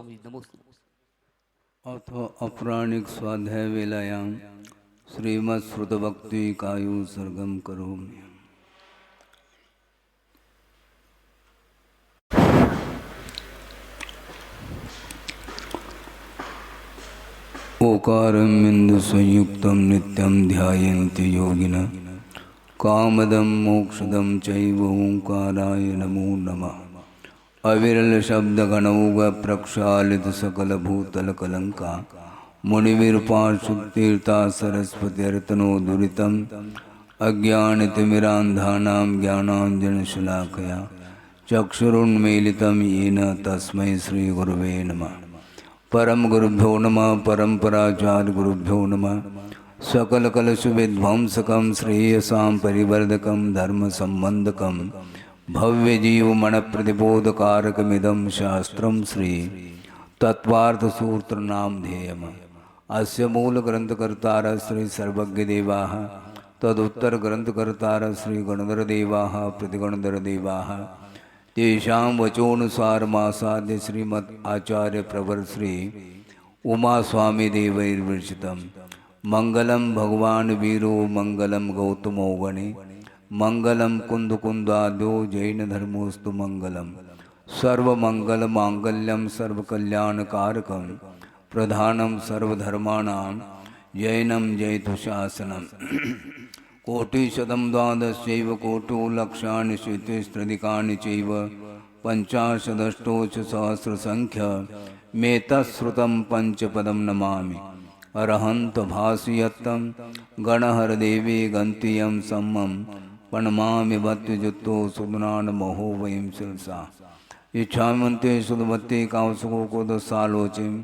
स्वामी नमोस्तु। अथ अपराणिक स्वाध्याय वेलायां श्रीमत्श्रुतभक्ति कायु सर्गम करोमि। ओकारं बिंदु संयुक्तं नित्यं ध्यायन्ति योगिनः कामदं मोक्षदं चैव ओंकाराय नमो नमः। अविरल शब्द गणौग प्रक्षालित सकल भूतल कलंका मुनिवीरपाशुतीर्था सरस्वतीर्तनो दुरितम् अज्ञानतिमिरान्धानां ज्ञानाञ्जनशलाकया चक्षुरुन्मीलितं येन तस्मै श्रीगुरुवे नमः। परम गुरुभ्यो नमः। परम्पराचार्य गुरुभ्यो नमः। सकल कलश विध्वंसकं श्रेयसां परिवर्धकं धर्म संबंधकं भव्य जीव मन प्रतिबोधकारकमिदं शास्त्रं श्री तत्वार्थ सूत्र नाम ध्येयम्। अस्य मूल ग्रंथकर्तार श्री सर्वज्ञ देवाः तदुत्तर ग्रंथकर्तार श्री गणधर देवाः प्रतिगणधर देवाः तेषां वचोनुसारमासाद्य श्रीमद् आचार्य प्रवर श्री उमा स्वामी देवैर्विरचितं मंगलम भगवान वीरो मंगलम गौतमो गणे मंगलम कुंदकुंदाद्यो जैन धर्मोस्तु मंगलम सर्वमंगल मांगल्यम सर्वकल्याणकारकम प्रधानम सर्वधर्माणां जैनम जयतु शासनम। कोटिशतं द्वादशैव कोटो लक्षाणि श्रुतिस्त्रधिकानि चैव पञ्चाशदष्टोच सहस्रसंख्य मे तत्श्रुतं पंचपदं नमामि। अरहंत भासयत्तं गणहरदेवी गन्तियं सम्मं प्रणमामि भक्तियुक्तो सुदनान महो वयं शिरसा। इच्छामन्ते सुदवत्ते कांसुकोदसालोचिं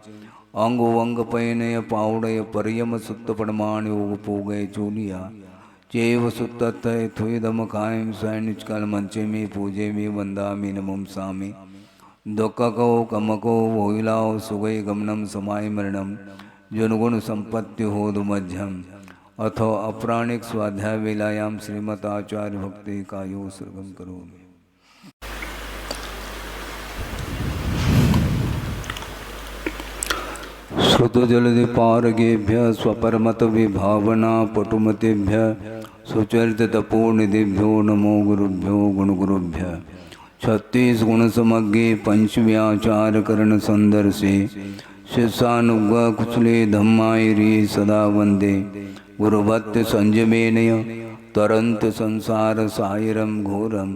अंगोवंगपयनय पावड़य पर्यम सुत्त पड़माणि ओगपोगय चोलिया चैव सुत्तय थुयदम कायं सैनिचकल मंचे में पूजे में वंदामि नमं सामि। दुःखको कमको वोहिलाओ सुगै गमनम समाय मरणम जुनगुण संपत्ति होदु मध्यम। अथो अपराणिक स्वाध्याय वेलायां श्रीमत् आचार्य भक्ति कायो सर्गम करोमि। श्रुतजलधि पारगेभ्य स्वपरमत विभावना पटुमतेभ्य सुचरित तपोनिधिभ्यो नमो गुरुभ्यो गुणगुरुभ्य। 36 गुण समग्गे पंचव्याचार करण संदर्शे शिष्यानुग कुशले धम्मायिरी सदा वंदे गुरुभक्त संजमेनय तरंत संसार सायरम घोरम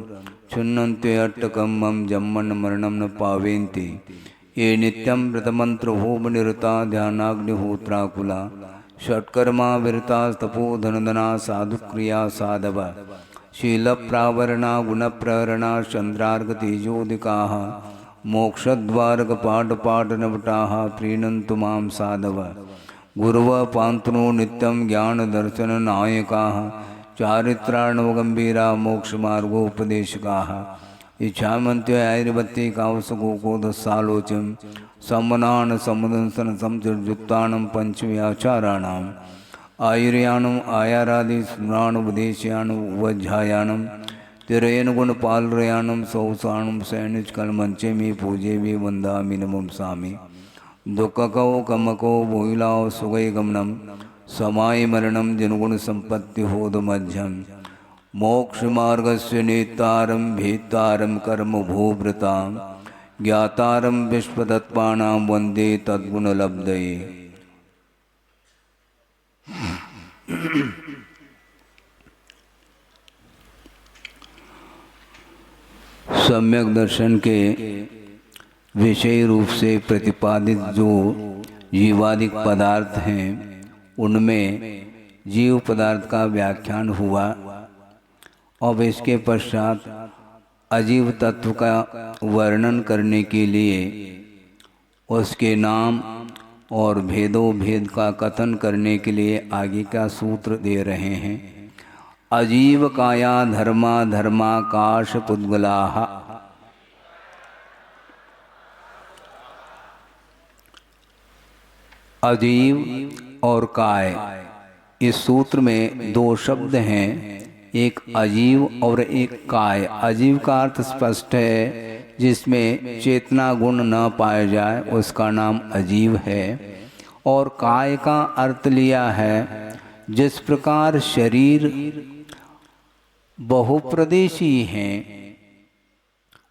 छुन्नन्ते अट्टकम मम जम्मन मरणम न पावेन्ति ये नित्यं व्रतमंत्र होम निरता ध्यानाग्निहोत्राकुला षट्कर्मा विरता तपोधनदना साधुक्रिया साधव शील प्रावरणा गुणप्रहरणा चंद्रार्घ तेजोदिकाः मोक्षद्वारक पाठ नवटाः प्रीणन्तु मां साधव। गुरुव पांतनो नित्यं ज्ञान दर्शन नायकाः चारित्रार्णवगंभीरा मोक्षमार्गोपदेशकाः। इच्छामन्त्य आयुर्वत्ति कावसगोकोदसालोचम सम्मनान समुदंसन समजुक्तानं पंचव्याचाराणाम् आयुर्यानम आयारादि स्मरानुपदेशयानम उपध्यायानम तिरयन गुण पालरयानम सौसानम सैनिचकल मंचे में पूजे में वंदामि नमं सामि। दुःखको कमको वोहिलाओ सुगै गमनम समाय मरणम जनगुण संपत्ति होद मध्यम। मोक्ष मार्गस्य नेतारं भेत्तारं कर्म भूभृतां ज्ञातारं विश्वतत्त्वानां वंदे तद्गुणलब्धये। सम्यक दर्शन के विषय रूप से प्रतिपादित जो जीवादिक पदार्थ हैं उनमें जीव पदार्थ का व्याख्यान हुआ। अब इसके पश्चात अजीव तत्व का वर्णन करने के लिए उसके नाम और भेदों भेद का कथन करने के लिए आगे का सूत्र दे रहे हैं। अजीव काया धर्मा धर्माकाश पुद्गलाः। अजीव और काय, इस सूत्र में दो शब्द हैं, एक अजीव और एक काय। अजीव का अर्थ स्पष्ट है जिसमें चेतना गुण न पाया जाए उसका नाम अजीव है। और काय का अर्थ लिया है जिस प्रकार शरीर बहुप्रदेशी हैं,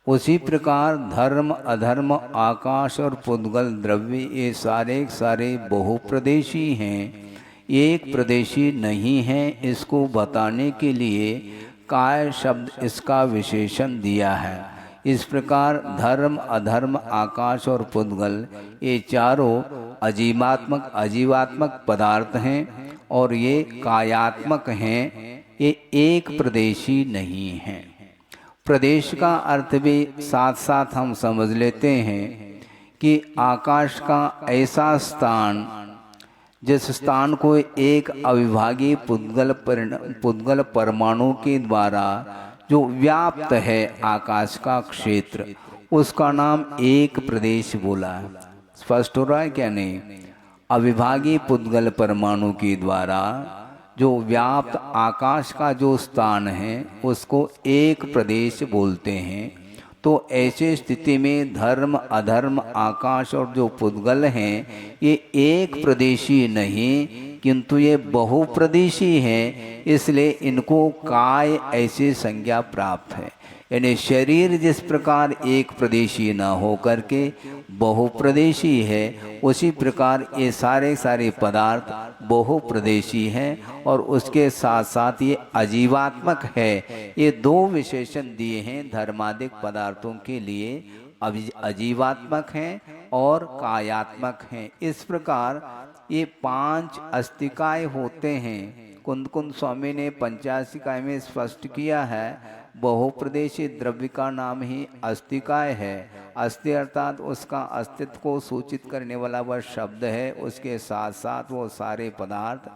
उसी प्रकार धर्म अधर्म आकाश और पुद्गल द्रव्य ये सारे बहुप्रदेशी हैं, एक प्रदेशी नहीं है। इसको बताने के लिए काय शब्द इसका विशेषण दिया है। इस प्रकार धर्म अधर्म आकाश और पुद्गल ये चारों अजीवात्मक पदार्थ हैं और ये कायात्मक हैं, ये एक प्रदेशी नहीं हैं। प्रदेश का अर्थ भी साथ साथ हम समझ लेते हैं कि आकाश का ऐसा स्थान जिस स्थान को एक अविभाज्य पुद्गल परमाणु के द्वारा जो व्याप्त है आकाश का क्षेत्र, उसका नाम एक प्रदेश बोला है। स्पष्ट हो रहा है क्या नहीं? अविभाज्य पुद्गल परमाणु के द्वारा जो व्याप्त आकाश का जो स्थान है उसको एक प्रदेश बोलते हैं। तो ऐसे स्थिति में धर्म अधर्म आकाश और जो पुद्गल हैं ये एक प्रदेशी नहीं किंतु ये बहुप्रदेशी हैं, इसलिए इनको काय ऐसी संज्ञा प्राप्त है। यानी शरीर जिस प्रकार एक प्रदेशी न हो करके बहुप्रदेशी है, उसी प्रकार ये सारे पदार्थ बहुप्रदेशी हैं और उसके साथ साथ ये अजीवात्मक है। ये दो विशेषण दिए हैं धर्मादिक पदार्थों के लिए, अजीवात्मक हैं और कायात्मक हैं। इस प्रकार ये 5 अस्तिकाय होते हैं। कुंद स्वामी ने पंचाशिकाय में स्पष्ट किया है, बहुप्रदेशी द्रव्य का नाम ही अस्तिकाय है। अस्ति अर्थात उसका अस्तित्व को सूचित करने वाला वह शब्द है। उसके साथ साथ वो सारे पदार्थ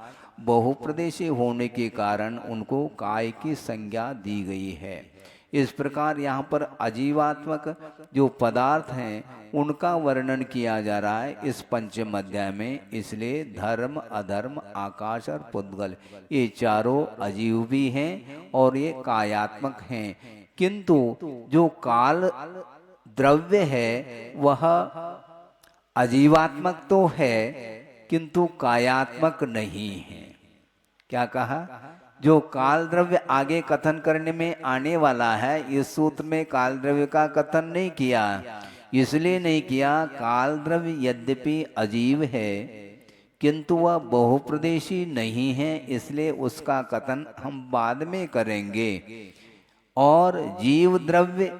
बहुप्रदेशी होने के कारण उनको काय की संज्ञा दी गई है। इस प्रकार यहाँ पर अजीवात्मक जो पदार्थ हैं उनका वर्णन किया जा रहा है इस पंचम अध्याय में। इसलिए धर्म अधर्म आकाश और पुद्गल ये चारों अजीव भी हैं और ये कायात्मक हैं, किंतु जो काल द्रव्य है वह अजीवात्मक तो है किंतु कायात्मक नहीं है। क्या कहा? जो काल द्रव्य आगे कथन करने में आने वाला है, इस सूत्र में काल द्रव्य का कथन नहीं किया। इसलिए नहीं किया, काल द्रव्य यद्यपि अजीव है किंतु वह बहुप्रदेशी नहीं है, इसलिए उसका कथन हम बाद में करेंगे। और जीव द्रव्य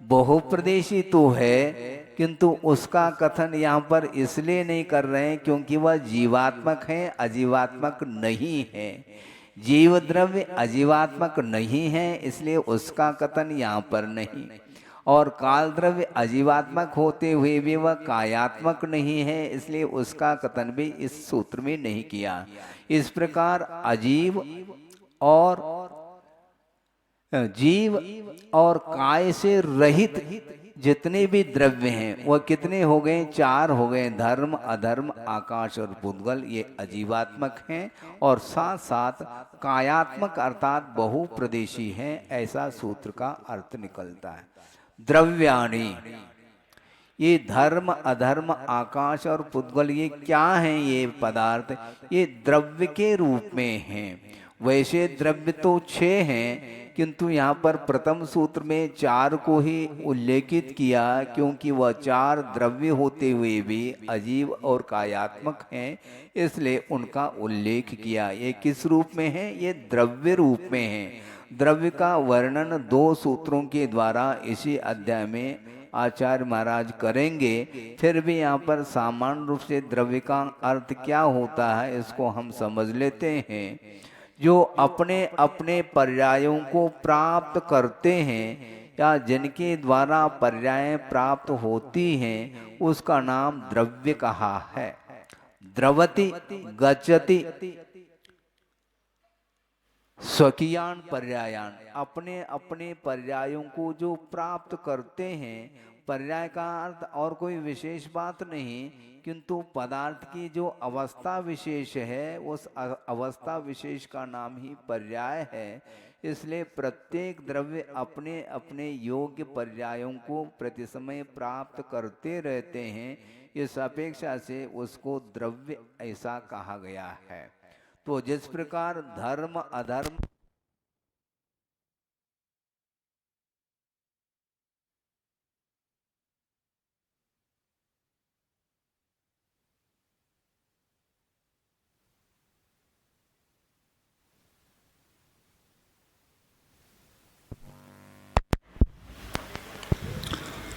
बहुप्रदेशी तो है किंतु उसका कथन यहाँ पर इसलिए नहीं कर रहे हैं क्योंकि वह जीवात्मक है, अजीवात्मक नहीं है। जीव द्रव्य अजीवात्मक नहीं है इसलिए उसका कथन यहाँ पर नहीं। और काल द्रव्य अजीवात्मक होते हुए भी वह कायात्मक नहीं है, इसलिए उसका कथन भी इस सूत्र में नहीं किया। इस प्रकार अजीव और जीव और काय से रहित जितने भी द्रव्य हैं वह कितने हो गए? 4 हो गए। धर्म अधर्म आकाश और पुद्गल ये अजीवात्मक हैं और साथ साथ कायात्मक अर्थात बहुप्रदेशी हैं, ऐसा सूत्र का अर्थ निकलता है। द्रव्याणि, ये धर्म अधर्म आकाश और पुद्गल ये क्या हैं? ये पदार्थ ये द्रव्य के रूप में हैं। वैसे द्रव्य तो 6 हैं किंतु यहाँ पर प्रथम सूत्र में 4 को ही उल्लेखित किया क्योंकि वह 4 द्रव्य होते हुए भी अजीव और कायात्मक हैं, इसलिए उनका उल्लेख किया। ये किस रूप में है? ये द्रव्य रूप में है। द्रव्य का वर्णन 2 सूत्रों के द्वारा इसी अध्याय में आचार्य महाराज करेंगे। फिर भी यहाँ पर सामान्य रूप से द्रव्य का अर्थ क्या होता है इसको हम समझ लेते हैं। जो अपने अपने पर्यायों को प्राप्त करते हैं या जिनके द्वारा पर्याय प्राप्त होती हैं उसका नाम द्रव्य कहा है। द्रवति गच्छति स्वकीयान पर्यायान, अपने अपने पर्यायों को जो प्राप्त करते हैं, पर्याय का अर्थ और कोई विशेष बात नहीं, किंतु पदार्थ की जो अवस्था विशेष है उस अवस्था विशेष का नाम ही पर्याय है। इसलिए प्रत्येक द्रव्य अपने अपने योग्य पर्यायों को प्रति समय प्राप्त करते रहते हैं। इस अपेक्षा से उसको द्रव्य ऐसा कहा गया है। तो जिस प्रकार धर्म अधर्म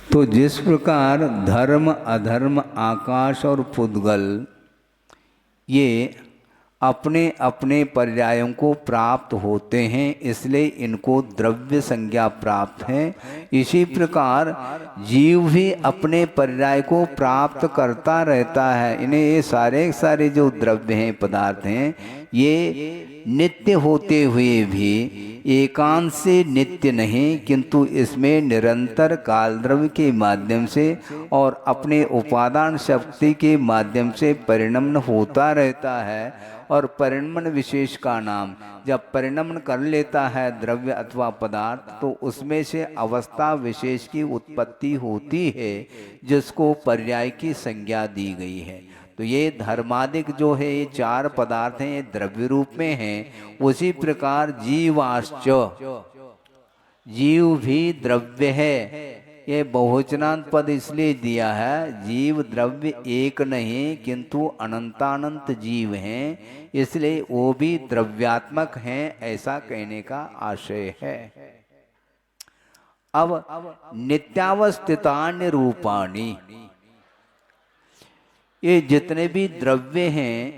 तो जिस प्रकार धर्म अधर्म आकाश और पुद्गल ये अपने अपने पर्यायों को प्राप्त होते हैं, इसलिए इनको द्रव्य संज्ञा प्राप्त है। इसी प्रकार जीव भी अपने पर्याय को प्राप्त करता रहता है। इन्हें ये सारे जो द्रव्य हैं पदार्थ हैं ये नित्य होते हुए भी एकांत से नित्य नहीं, किंतु इसमें निरंतर काल द्रव्य के माध्यम से और अपने उपादान शक्ति के माध्यम से परिणमन होता रहता है। और परिणमन विशेष का नाम जब परिणमन कर लेता है द्रव्य अथवा पदार्थ, तो उसमें से अवस्था विशेष की उत्पत्ति होती है, जिसको पर्याय की संज्ञा दी गई है। तो ये धर्मादिक जो है ये चार पदार्थ हैं, ये द्रव्य रूप में हैं। उसी प्रकार जीवाश्च, जीव भी द्रव्य है। ये बहुवचनांत पद इसलिए दिया है, जीव द्रव्य एक नहीं किंतु अनंतानंत जीव हैं, इसलिए वो भी द्रव्यात्मक हैं, ऐसा कहने का आशय है। अब नित्यावस्थितान्य रूपाणि, ये जितने भी द्रव्य हैं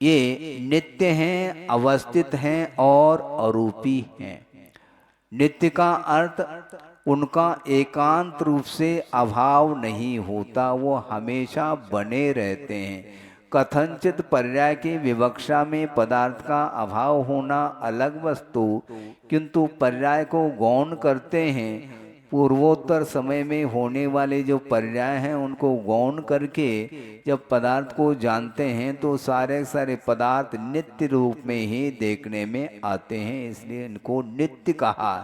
ये नित्य हैं, अवस्थित हैं और अरूपी हैं। नित्य का अर्थ उनका एकांत रूप से अभाव नहीं होता, वो हमेशा बने रहते हैं। कथनचित पर्याय की विवक्षा में पदार्थ का अभाव होना अलग वस्तु, किंतु पर्याय को गौण करते हैं। पूर्वोत्तर समय में होने वाले जो पर्याय हैं उनको गौण करके जब पदार्थ को जानते हैं तो सारे सारे पदार्थ नित्य रूप में ही देखने में आते हैं, इसलिए इनको नित्य कहा।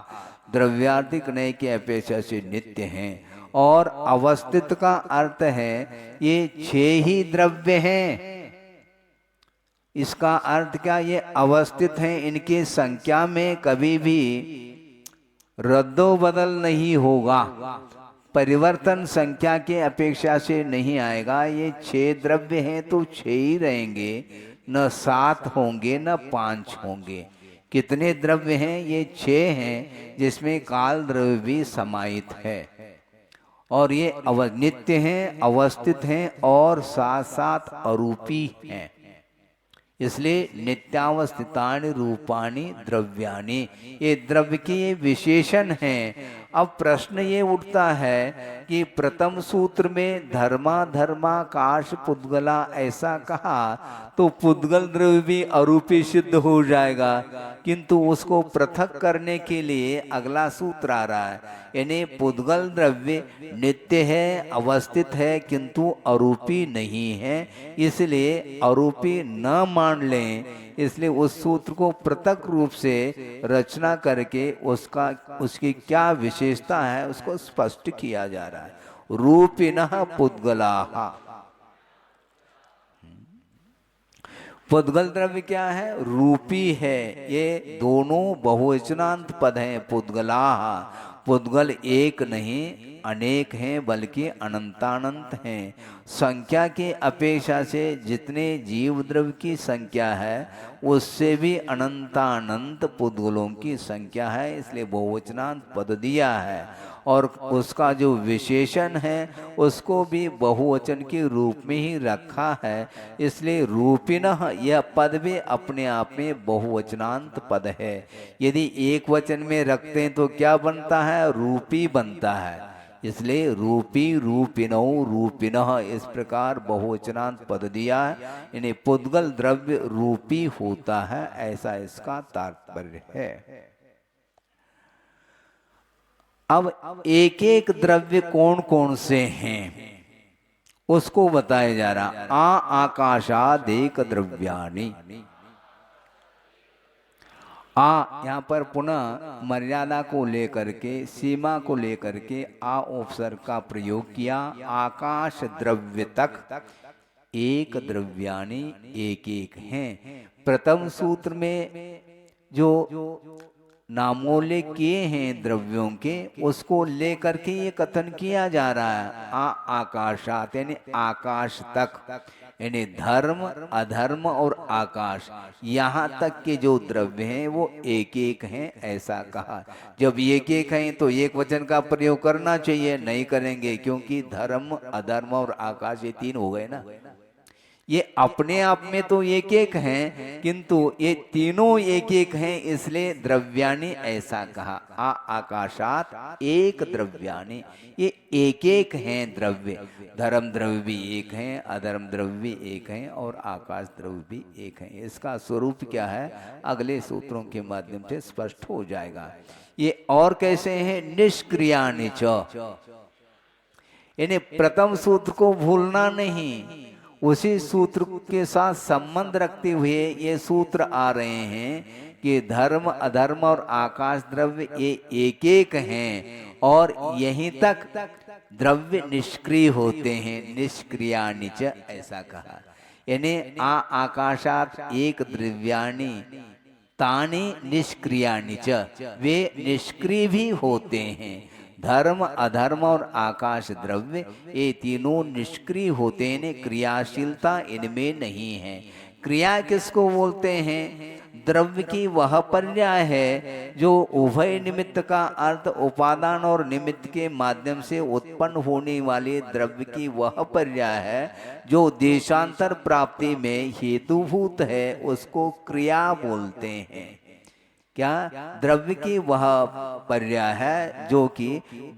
द्रव्यार्थिक नए की अपेक्षा से नित्य हैं। और अवस्थित का अर्थ है ये 6 ही द्रव्य हैं। इसका अर्थ क्या, ये अवस्थित हैं, इनकी संख्या में कभी भी रद्दो बदल नहीं होगा, परिवर्तन संख्या के अपेक्षा से नहीं आएगा। ये 6 द्रव्य हैं तो 6 ही रहेंगे, न 7 होंगे न 5 होंगे। कितने द्रव्य हैं, ये 6 हैं, जिसमें काल द्रव्य भी समाहित है। और ये नित्य हैं, अवस्थित हैं और साथ साथ अरूपी हैं। इसलिए नित्यावस्थितानि रूपाणि द्रव्यानि, ये द्रव्य के विशेषण हैं। अब प्रश्न ये उठता है कि प्रथम सूत्र में धर्मा धर्माकाश पुद्गला ऐसा कहा तो पुद्गल द्रव्य भी अरूपी सिद्ध हो जाएगा, किंतु उसको पृथक करने के लिए अगला सूत्र आ रहा है। यानी पुद्गल द्रव्य नित्य है, अवस्थित है, किंतु अरूपी नहीं है, इसलिए अरूपी न मान लें। इसलिए उस सूत्र को पृथक रूप से रचना करके उसकी क्या विशेषता है उसको स्पष्ट किया जा रहा है। रूपिणः पुद्गलाः, पुद्गल द्रव्य क्या है, रूपी है। ये दोनों बहुवचनांत पद हैं। पुद्गलाः, पुद्गल एक नहीं अनेक हैं, बल्कि अनंतानंत हैं। संख्या की अपेक्षा से जितने जीव द्रव्य की संख्या है उससे भी अनंतानंत पुद्गलों की संख्या है, इसलिए बहुवचनांत पद दिया है। और उसका जो विशेषण है उसको भी बहुवचन के रूप में ही रखा है, इसलिए रूपिणः यह पद भी अपने आप में बहुवचनांत पद है। यदि एक वचन में रखते हैं तो क्या बनता है, रूपी बनता है। इसलिए रूपी रूपिणौ रूपिणः इस प्रकार बहुवचनांत पद दिया है। इन्हें पुद्गल द्रव्य रूपी होता है, ऐसा इसका तात्पर्य है। अब एक एक द्रव्य कौन कौन से हैं उसको बताया जा रहा। आकाशादेक द्रव्यानि। यहाँ पर पुनः मर्यादा को लेकर के, सीमा को लेकर के उपसर्ग का प्रयोग किया। आकाश द्रव्य तक एक द्रव्यानि, एक एक हैं। प्रथम सूत्र में जो नामोल्ले किए हैं द्रव्यों के, उसको लेकर के ये कथन किया जा रहा है। आकाशात यानी आकाश तक, यानी धर्म अधर्म और आकाश, यहाँ तक के जो द्रव्य हैं वो एक एक हैं, ऐसा कहा। जब एक एक हैं तो एक वचन का प्रयोग करना चाहिए, नहीं करेंगे क्योंकि धर्म अधर्म और आकाश ये तीन हो गए ना। ये अपने आप में तो एक एक हैं, किंतु ये तीनों एक एक हैं, इसलिए द्रव्यानि ऐसा कहा। आकाशात एक द्रव्यानि, ये एक एक हैं द्रव्य। धर्म द्रव्य भी एक हैं, अधर्म द्रव्य भी एक हैं और आकाश द्रव्य भी एक हैं। इसका स्वरूप क्या है अगले सूत्रों के माध्यम से स्पष्ट हो जाएगा। ये और कैसे हैं? निष्क्रियानि च, यानी प्रथम सूत्र को भूलना नहीं, उसी सूत्र के साथ संबंध रखते हुए ये सूत्र आ रहे हैं कि धर्म अधर्म और आकाश द्रव्य ये एक एक हैं और यहीं तक द्रव्य निष्क्रिय होते हैं। निष्क्रियानि च ऐसा कहा, यानी आकाशात एक द्रव्यानि तानि निष्क्रियानि च, वे निष्क्रिय भी होते हैं। धर्म अधर्म और आकाश द्रव्य ये तीनों निष्क्रिय होते हैं, क्रियाशीलता इनमें नहीं है। क्रिया किसको बोलते हैं? द्रव्य की वह पर्याय है जो उभय निमित्त का अर्थ उपादान और निमित्त के माध्यम से उत्पन्न होने वाले द्रव्य की वह पर्याय है जो देशांतर प्राप्ति में हेतुभूत है, उसको क्रिया बोलते हैं। क्या? द्रव्य की वह पर्याय है जो कि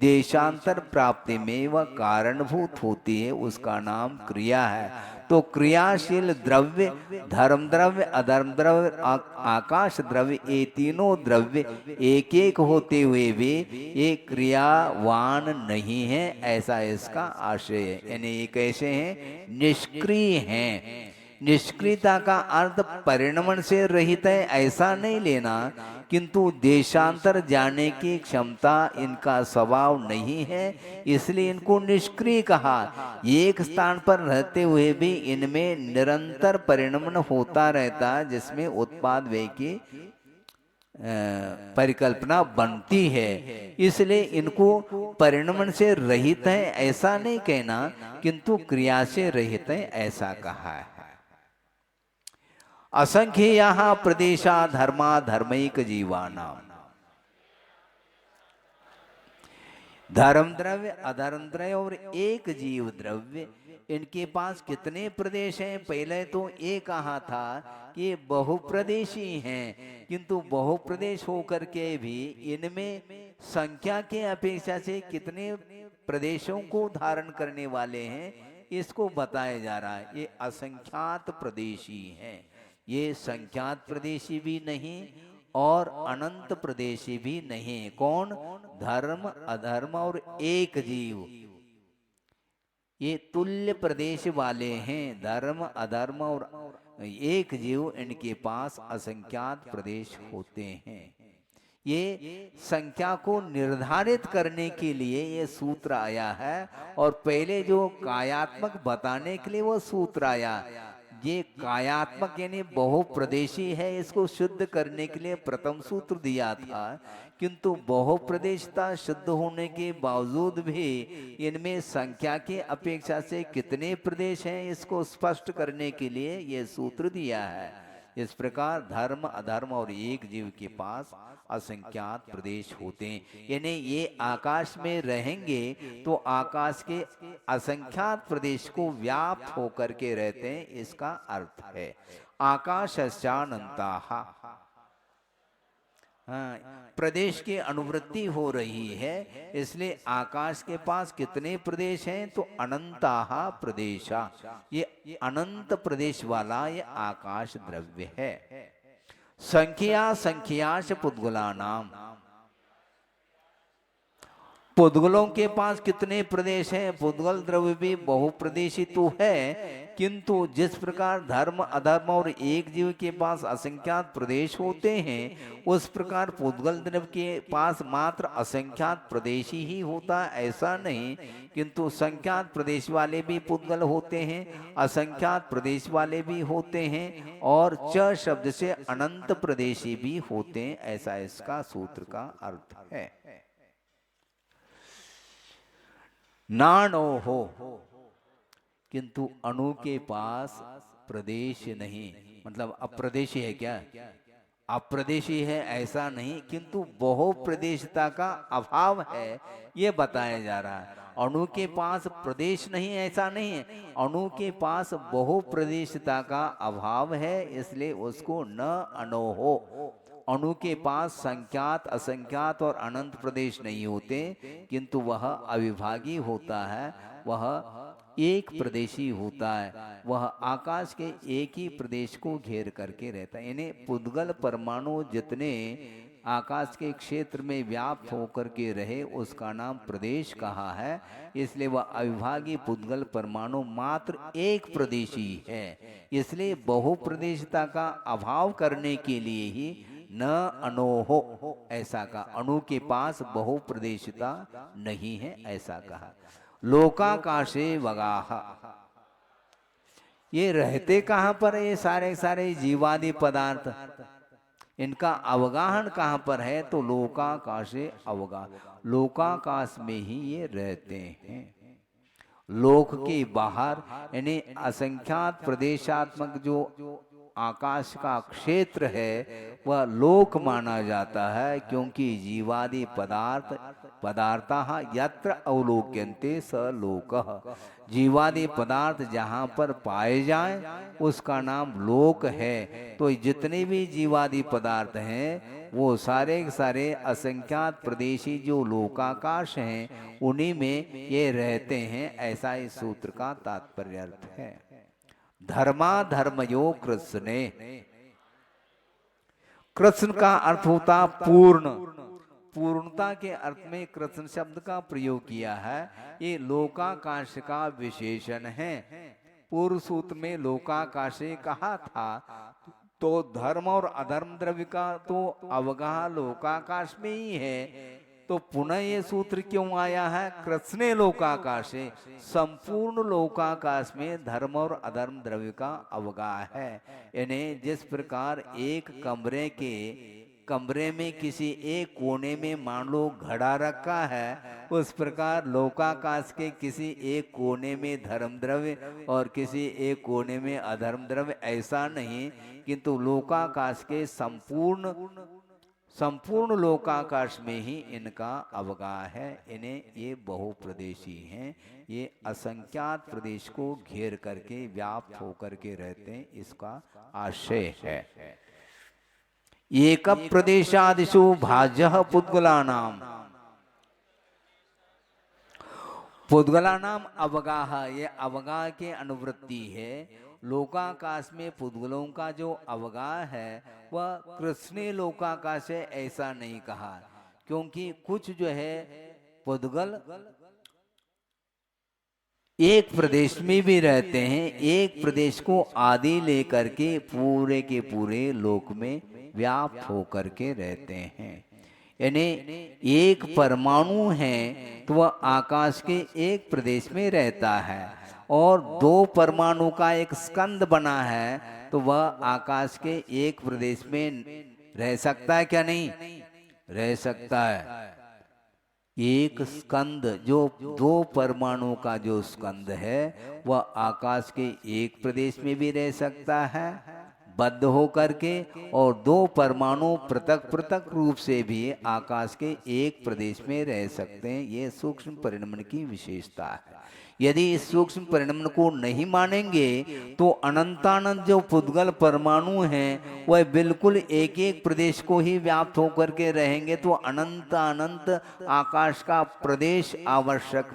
देशांतर प्राप्ति में वह कारणभूत होती है, उसका नाम क्रिया है। तो क्रियाशील द्रव्य धर्म द्रव्य अधर्म द्रव्य आकाश द्रव्य ये तीनों द्रव्य एक एक होते हुए भी ये क्रियावान नहीं है, ऐसा इसका आशय है। यानी ये कैसे हैं? निष्क्रिय हैं। निष्क्रियता का अर्थ परिणमन से रहित है ऐसा नहीं लेना, किंतु देशांतर जाने की क्षमता इनका स्वभाव नहीं है, इसलिए इनको निष्क्रिय कहा। एक स्थान पर रहते हुए भी इनमें निरंतर परिणमन होता रहता है, जिसमें उत्पाद व्यय की परिकल्पना बनती है। इसलिए इनको परिणमन से रहित है ऐसा नहीं कहना, किंतु क्रिया से रहित है ऐसा कहा है। असंख्य यहाँ प्रदेशा धर्मा धर्मैक जीवानाम। धर्म द्रव्य अधर्म द्रव्य और एक जीव द्रव्य, इनके पास कितने प्रदेश हैं? पहले तो ये कहा था कि बहुप्रदेशी हैं, किंतु बहुप्रदेश होकर के भी इनमें संख्या के अपेक्षा से कितने प्रदेशों को धारण करने वाले हैं, इसको बताया जा रहा है। ये असंख्यात प्रदेशी हैं, ये संख्यात प्रदेशी भी नहीं और अनंत प्रदेशी भी नहीं। कौन? धर्म अधर्म और एक जीव, ये तुल्य प्रदेश वाले हैं। धर्म अधर्म और एक जीव, इनके पास असंख्यात प्रदेश होते हैं। ये संख्या को निर्धारित करने के लिए ये सूत्र आया है, और पहले जो कायात्मक बताने के लिए वो सूत्र आया। ये कायात्मक यानी बहुप्रदेशी है, इसको शुद्ध करने के लिए प्रथम सूत्र दिया था, किंतु बहुप्रदेशता शुद्ध होने के बावजूद भी इनमें संख्या के अपेक्षा से कितने प्रदेश हैं, इसको स्पष्ट करने के लिए ये सूत्र दिया है। इस प्रकार धर्म अधर्म और एक जीव के पास असंख्यात प्रदेश होते हैं। यानी ये आकाश में रहेंगे तो आकाश के असंख्यात प्रदेश को व्याप्त होकर के रहते हैं, इसका अर्थ है। आकाशश्चानन्ताः, प्रदेश की अनुवृत्ति हो रही है, इसलिए आकाश के पास कितने प्रदेश हैं? तो अनंताः प्रदेशा, ये अनंत प्रदेश वाला ये आकाश द्रव्य है। संख्या संख्याश पुद्गला नाम, पुद्गलों के पास कितने प्रदेश हैं? पुद्गल द्रव्य भी बहुप्रदेशी तो है, किंतु जिस प्रकार धर्म अधर्म और एक जीव के पास असंख्यात प्रदेश होते हैं, उस प्रकार पुद्गल द्रव्य के पास मात्र असंख्यात प्रदेशी ही होता है ऐसा नहीं, किंतु संख्यात प्रदेश वाले भी पुद्गल होते हैं, असंख्यात प्रदेश वाले भी होते हैं, और च शब्द से अनंत प्रदेशी भी होते हैं, ऐसा इसका सूत्र का अर्थ है। नानो हो, किंतु अणु के पास प्रदेश नहीं, मतलब अप्रदेशी है क्या? अप्रदेशी है ऐसा नहीं, किंतु बहुप्रदेशता का अभाव है ये बताया जा रहा है। अणु के पास प्रदेश नहीं ऐसा नहीं है, अणु के पास बहुप्रदेशता का अभाव है, इसलिए उसको न अणो हो। अणु के पास संख्यात असंख्यात और अनंत प्रदेश नहीं होते, किंतु वह अविभागी होता है, वह एक प्रदेशी होता है, वह आकाश के एक ही प्रदेश को घेर करके रहता है। इन्हें पुद्गल परमाणु जितने आकाश के क्षेत्र में व्याप्त होकर के रहे उसका नाम प्रदेश कहा है, इसलिए वह अविभागी पुद्गल परमाणु मात्र एक प्रदेशी है। इसलिए बहुप्रदेशता का अभाव करने के लिए ही न अणोहो ऐसा कहा, अणु के पास बहुप्रदेशता नहीं है ऐसा कहा। लोकाकाशे वगाह, ये रहते कहाँ पर है? ये सारे सारे जीवादि पदार्थ, इनका अवगाहन कहाँ पर है? तो लोकाकाशे अवगाह, लोकाकाश में ही ये रहते हैं। लोक के बाहर यानी असंख्यात प्रदेशात्मक जो आकाश का क्षेत्र है वह लोक माना जाता है, क्योंकि जीवादि पदार्थाः यत्र अवलोक्यन्ते स लोकः, जीवादि पदार्थ जहाँ पर पाए जाएं उसका नाम लोक है। तो जितने भी जीवादि पदार्थ हैं वो सारे सारे असंख्यात प्रदेशी जो लोकाकाश हैं उन्हीं में ये रहते हैं, ऐसा इस सूत्र का तात्पर्य अर्थ है। धर्मा धर्मयो कृष्णे, कृष्ण का अर्थ होता पूर्ण, पूर्णता के अर्थ में कृष्ण शब्द का प्रयोग किया है। ये लोकाकाश का विशेषण है। पूर्व सूत्र में लोकाकाशे कहा था, तो धर्म और अधर्म द्रव्य का तो अवगाह लोकाकाश में ही है, तो पुनः ये सूत्र क्यों आया है? कृष्णे लोकाकाशे, संपूर्ण लोकाकाश में धर्म और अधर्म द्रव्य का अवगाह है। यानी जिस प्रकार एक कमरे में किसी एक कोने में मान लो घड़ा रखा है, उस प्रकार लोकाकाश के किसी एक कोने में धर्म द्रव्य और किसी एक कोने में अधर्म द्रव्य ऐसा नहीं, किंतु लोकाकाश के संपूर्ण लोकाकाश में ही इनका अवगाह है। इन्हें ये बहुप्रदेशी हैं, ये असंख्यात प्रदेश को घेर करके व्याप्त होकर के रहते हैं, इसका आशय है। एक प्रदेशादिषु भाज्यः पुद्गलानाम, पुद्गलानाम अवगाह, ये अवगाह के अनुवृत्ति है। लोकाकाश में पुद्गलों का जो अवगाह है वह कृष्णे लोकाकाश है ऐसा नहीं कहा, क्योंकि कुछ जो है पुद्गल एक प्रदेश में भी रहते हैं, एक प्रदेश को आदि लेकर के पूरे लोक में व्याप्त होकर के रहते हैं। यानी एक परमाणु है तो वह आकाश के एक प्रदेश में रहता है, और दो परमाणु का एक स्कंद बना है तो वह आकाश के एक प्रदेश में रह सकता है क्या? नहीं रह सकता है। एक स्कंद जो दो परमाणु का जो स्कंद है वह आकाश के एक प्रदेश में भी रह सकता है बद्ध होकर के, और दो परमाणु पृथक पृथक रूप से भी आकाश के एक प्रदेश में रह सकते हैं। ये सूक्ष्म परिणमन की विशेषता है। यदि इस सूक्ष्म परिणमन को नहीं मानेंगे तो अनंतानंत जो पुद्गल परमाणु हैं वह बिल्कुल एक एक प्रदेश को ही व्याप्त होकर के रहेंगे, तो अनंत आकाश का प्रदेश आवश्यक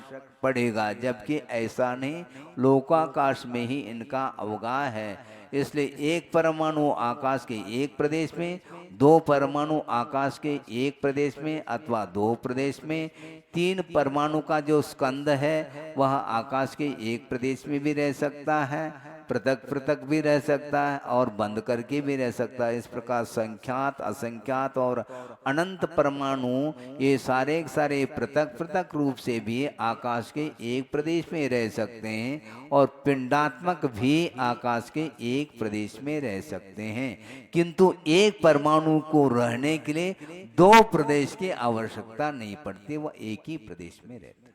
पड़ेगा, जबकि ऐसा नहीं, लोकाकाश में ही इनका अवगाह है। इसलिए एक परमाणु आकाश के एक प्रदेश में, दो परमाणु आकाश के एक प्रदेश में अथवा दो प्रदेश में, तीन परमाणु का जो स्कंद है वह आकाश के एक प्रदेश में भी रह सकता है, पृथक पृथक भी रह सकता है और बंद करके भी रह सकता है। इस प्रकार संख्यात, असंख्यात और अनंत परमाणु ये सारे सारे पृथक पृथक रूप से भी आकाश के एक प्रदेश में रह सकते हैं और पिंडात्मक भी आकाश के एक प्रदेश में रह सकते हैं। किंतु एक परमाणु को रहने के लिए दो प्रदेश की आवश्यकता नहीं पड़ती, वह एक ही प्रदेश में रहता है।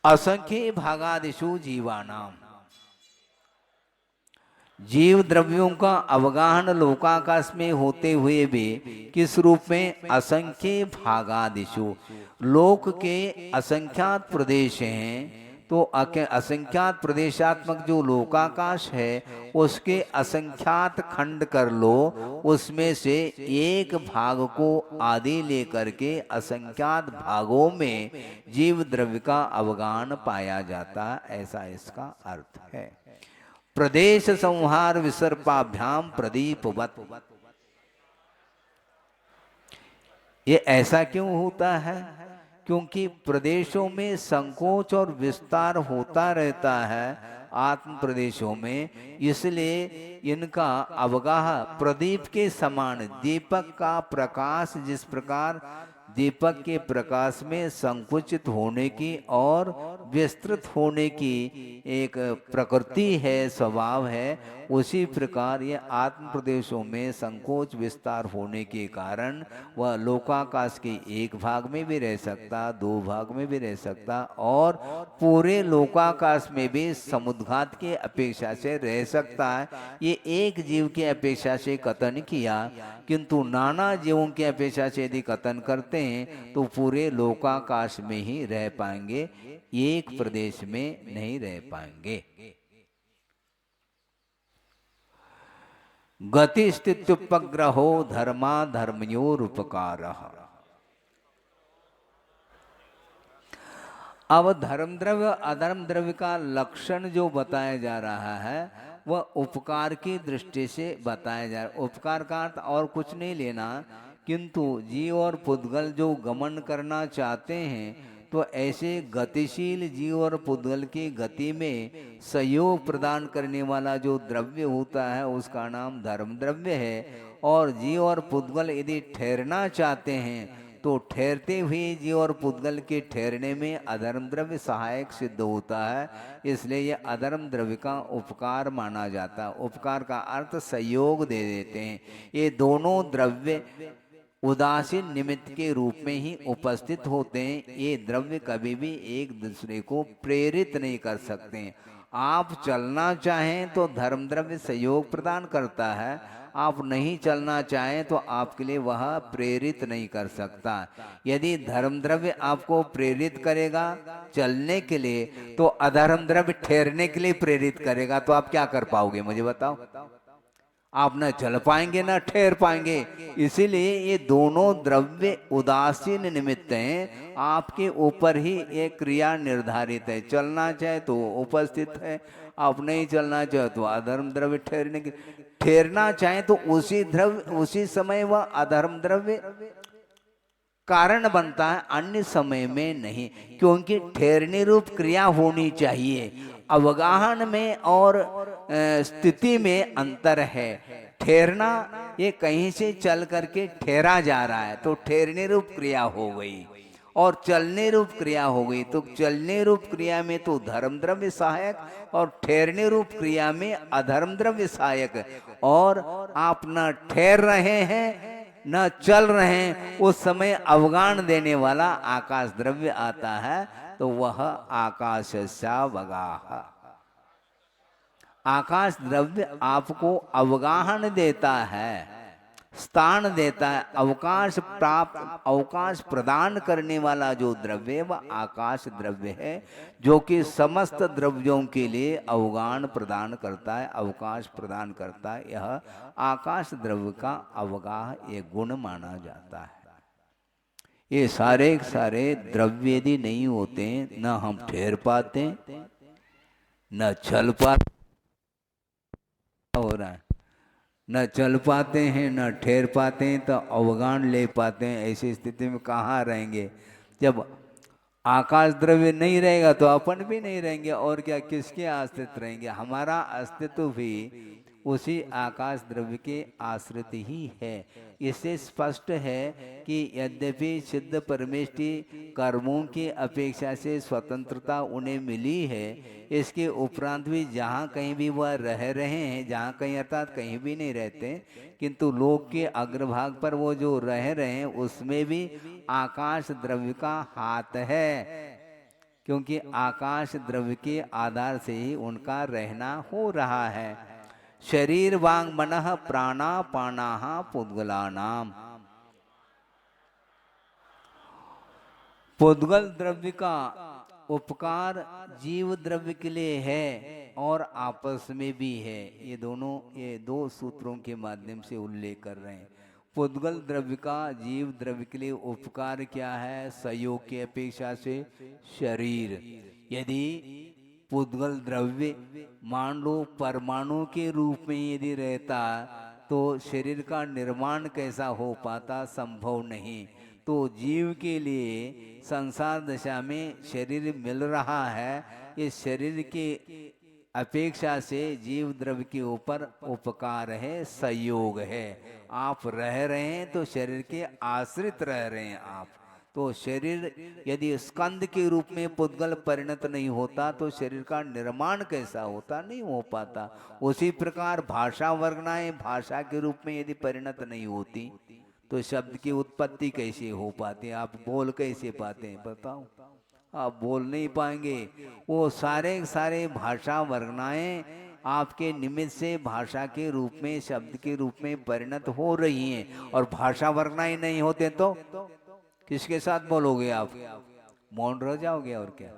असंख्य भागादिषु जीवानाम, जीव द्रव्यों का अवगाहन लोकाकाश में होते हुए भी किस रूप में? असंख्य भागादिषु, लोक के असंख्यात प्रदेश हैं, तो असंख्यात प्रदेशात्मक जो लोकाकाश है उसके असंख्यात खंड कर लो, उसमें से एक भाग को आदि लेकर के असंख्यात भागों में जीव द्रव्य का अवगाहन पाया जाता, ऐसा इसका अर्थ है। प्रदेश संहार विसर्पाभ्याम प्रदीपवत, ये ऐसा क्यों होता है? क्योंकि प्रदेशों में संकोच और विस्तार होता रहता है आत्म प्रदेशों में, इसलिए इनका अवगाह प्रदीप के समान, दीपक का प्रकाश जिस प्रकार दीपक के प्रकाश में संकुचित होने की और विस्तृत होने की एक प्रकृति है, स्वभाव है, उसी प्रकार ये आत्म प्रदेशों में संकोच विस्तार होने के कारण वह लोकाकाश के एक भाग में भी रह सकता, दो भाग में भी रह सकता और पूरे लोकाकाश में भी समुद्घात के अपेक्षा से रह सकता है। ये एक जीव के अपेक्षा से कथन किया, किंतु नाना जीवों के अपेक्षा से यदि कथन करते हैं तो पूरे लोकाकाश में ही रह पाएंगे, एक प्रदेश में नहीं रह पाएंगे। गति स्थित्युपग्रहो धर्मा धर्मयोरुपकारः, अब धर्म द्रव्य अधर्म द्रव्य का लक्षण जो बताया जा रहा है वह उपकार की दृष्टि से बताया जा रहा है। उपकार का अर्थ और कुछ नहीं लेना, किंतु जीव और पुद्गल जो गमन करना चाहते हैं तो ऐसे गतिशील जीव और पुद्गल की गति में सहयोग प्रदान करने वाला जो द्रव्य होता है उसका नाम धर्म द्रव्य है। और जीव और पुद्गल यदि ठहरना चाहते हैं तो ठहरते हुए जीव और पुद्गल के ठहरने में अधर्म द्रव्य सहायक सिद्ध होता है, इसलिए यह अधर्म द्रव्य का उपकार माना जाता है। उपकार का अर्थ सहयोग दे देते हैं। ये दोनों द्रव्य उदासीन निमित्त के रूप में ही उपस्थित होते हैं। ये द्रव्य कभी भी एक दूसरे को प्रेरित नहीं कर सकते। आप चलना चाहें तो धर्म द्रव्य सहयोग प्रदान करता है, आप नहीं चलना चाहें तो आपके लिए वह प्रेरित नहीं कर सकता। यदि धर्म द्रव्य आपको प्रेरित करेगा चलने के लिए तो अधर्म द्रव्य ठहरने के लिए प्रेरित करेगा, तो आप क्या कर पाओगे मुझे बताओ? आप न चल पाएंगे न ठहर पाएंगे। इसीलिए ये दोनों द्रव्य उदासीन निमित्त हैं, आपके ऊपर ही ये क्रिया निर्धारित है। चलना चाहे तो उपस्थित है, आप नहीं चलना चाहे तो अधर्म द्रव्य ठहरने के, ठहरना चाहे तो उसी द्रव्य उसी समय वह अधर्म द्रव्य कारण बनता है, अन्य समय में नहीं, क्योंकि ठहरने रूप क्रिया होनी चाहिए। अवगाहन में और स्थिति में अंतर है। ठहरना ये कहीं से चल करके ठहरा जा रहा है तो ठहरने रूप क्रिया हो गई, और चलने रूप क्रिया हो गई तो चलने रूप क्रिया में तो धर्म द्रव्य सहायक और ठहरने रूप क्रिया में अधर्म द्रव्य सहायक। और आप न ठहर रहे हैं न चल रहे हैं, उस समय अवगाहन देने वाला आकाश द्रव्य आता है, तो वह आकाशस्यावगाह, आकाश द्रव्य आपको अवगाहन देता है, स्थान देता है। अवकाश प्राप्त, अवकाश प्रदान करने वाला जो द्रव्य वह आकाश द्रव्य है, जो कि समस्त द्रव्यों के लिए अवगाहन प्रदान करता है, अवकाश प्रदान करता है। यह आकाश द्रव्य का अवगाह एक गुण माना जाता है। ये सारे सारे द्रव्य यदि नहीं होते न हम ठहर पाते न चल पाते, हो रहा है न चल पाते हैं न ठहर पाते हैं तो अवगान ले पाते हैं। ऐसी स्थिति में कहाँ रहेंगे? जब आकाश द्रव्य नहीं रहेगा तो अपन भी नहीं रहेंगे, और क्या किसके आश्रित रहेंगे? हमारा अस्तित्व भी उसी आकाश द्रव्य के आश्रित ही है। इससे स्पष्ट है कि यद्यपि सिद्ध परमेष्टि कर्मों की अपेक्षा से स्वतंत्रता उन्हें मिली है, इसके उपरांत भी जहाँ कहीं भी वह रह रहे हैं, जहाँ कहीं अर्थात कहीं भी नहीं रहते, किंतु लोक के अग्रभाग पर वो जो रह रहे हैं उसमें भी आकाश द्रव्य का हाथ है, क्योंकि आकाश द्रव्य के आधार से ही उनका रहना हो रहा है। शरीर वांग मनः प्राणा पानाः पुद्गलानाम। पुद्गल द्रव्य का उपकार जीव द्रव्य के लिए है और आपस में भी है। ये दोनों, ये दो सूत्रों के माध्यम से उल्लेख कर रहे हैं। पुद्गल द्रव्य का जीव द्रव्य के लिए उपकार क्या है? सहयोग की अपेक्षा से शरीर। यदि पुद्गल द्रव्य मान लो परमाणु के रूप में यदि रहता तो शरीर का निर्माण कैसा हो पाता? संभव नहीं। तो जीव के लिए संसार दशा में शरीर मिल रहा है, इस शरीर के अपेक्षा से जीव द्रव्य के ऊपर उपकार है, संयोग है। आप रह रहे हैं तो शरीर के आश्रित रह रहे हैं आप। तो शरीर यदि स्कंद के रूप में पुद्गल परिणत नहीं होता तो शरीर का निर्माण कैसा होता? नहीं हो पाता। उसी प्रकार भाषा वर्गनाएं भाषा के रूप में यदि परिणत नहीं होती तो शब्द की उत्पत्ति कैसे हो पाती? आप बोल कैसे पाते हैं? बताओ, आप बोल नहीं पाएंगे। वो सारे सारे भाषा वर्गनाएं आपके निमित्त से भाषा के रूप में, शब्द के रूप में परिणत हो रही हैं। और भाषा वर्गनाएं नहीं होते तो किसके साथ बोलोगे आप? मौन रह जाओगे और क्या?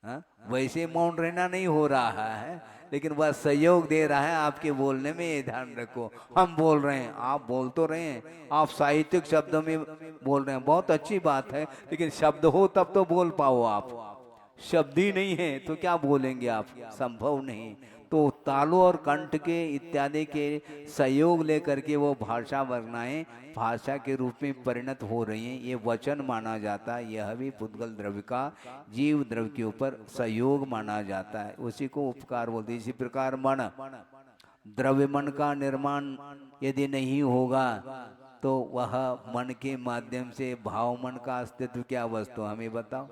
हाँ, वैसे मौन रहना नहीं हो रहा है, लेकिन वह सहयोग दे रहा है आपके बोलने में। ये ध्यान रखो, हम बोल रहे हैं, आप बोल तो रहे हैं, आप साहित्यिक शब्दों में बोल रहे हैं, बहुत अच्छी बात है, लेकिन शब्द हो तब तो बोल पाओ आप। शब्द ही नहीं है तो क्या बोलेंगे आप? संभव नहीं। तो तालु और कंठ के इत्यादि के सहयोग लेकर के वो भाषा वर्गनाएं भाषा के रूप में परिणत हो रही हैं, ये वचन माना जाता है। यह भी पुद्गल द्रव्य का जीव द्रव्य के ऊपर सहयोग माना जाता है, उसी को उपकार बोलते हैं। इसी प्रकार मन, द्रव्य मन का निर्माण यदि नहीं होगा तो वह मन के माध्यम से भाव मन का अस्तित्व क्या वस्तु? हमें बताओ।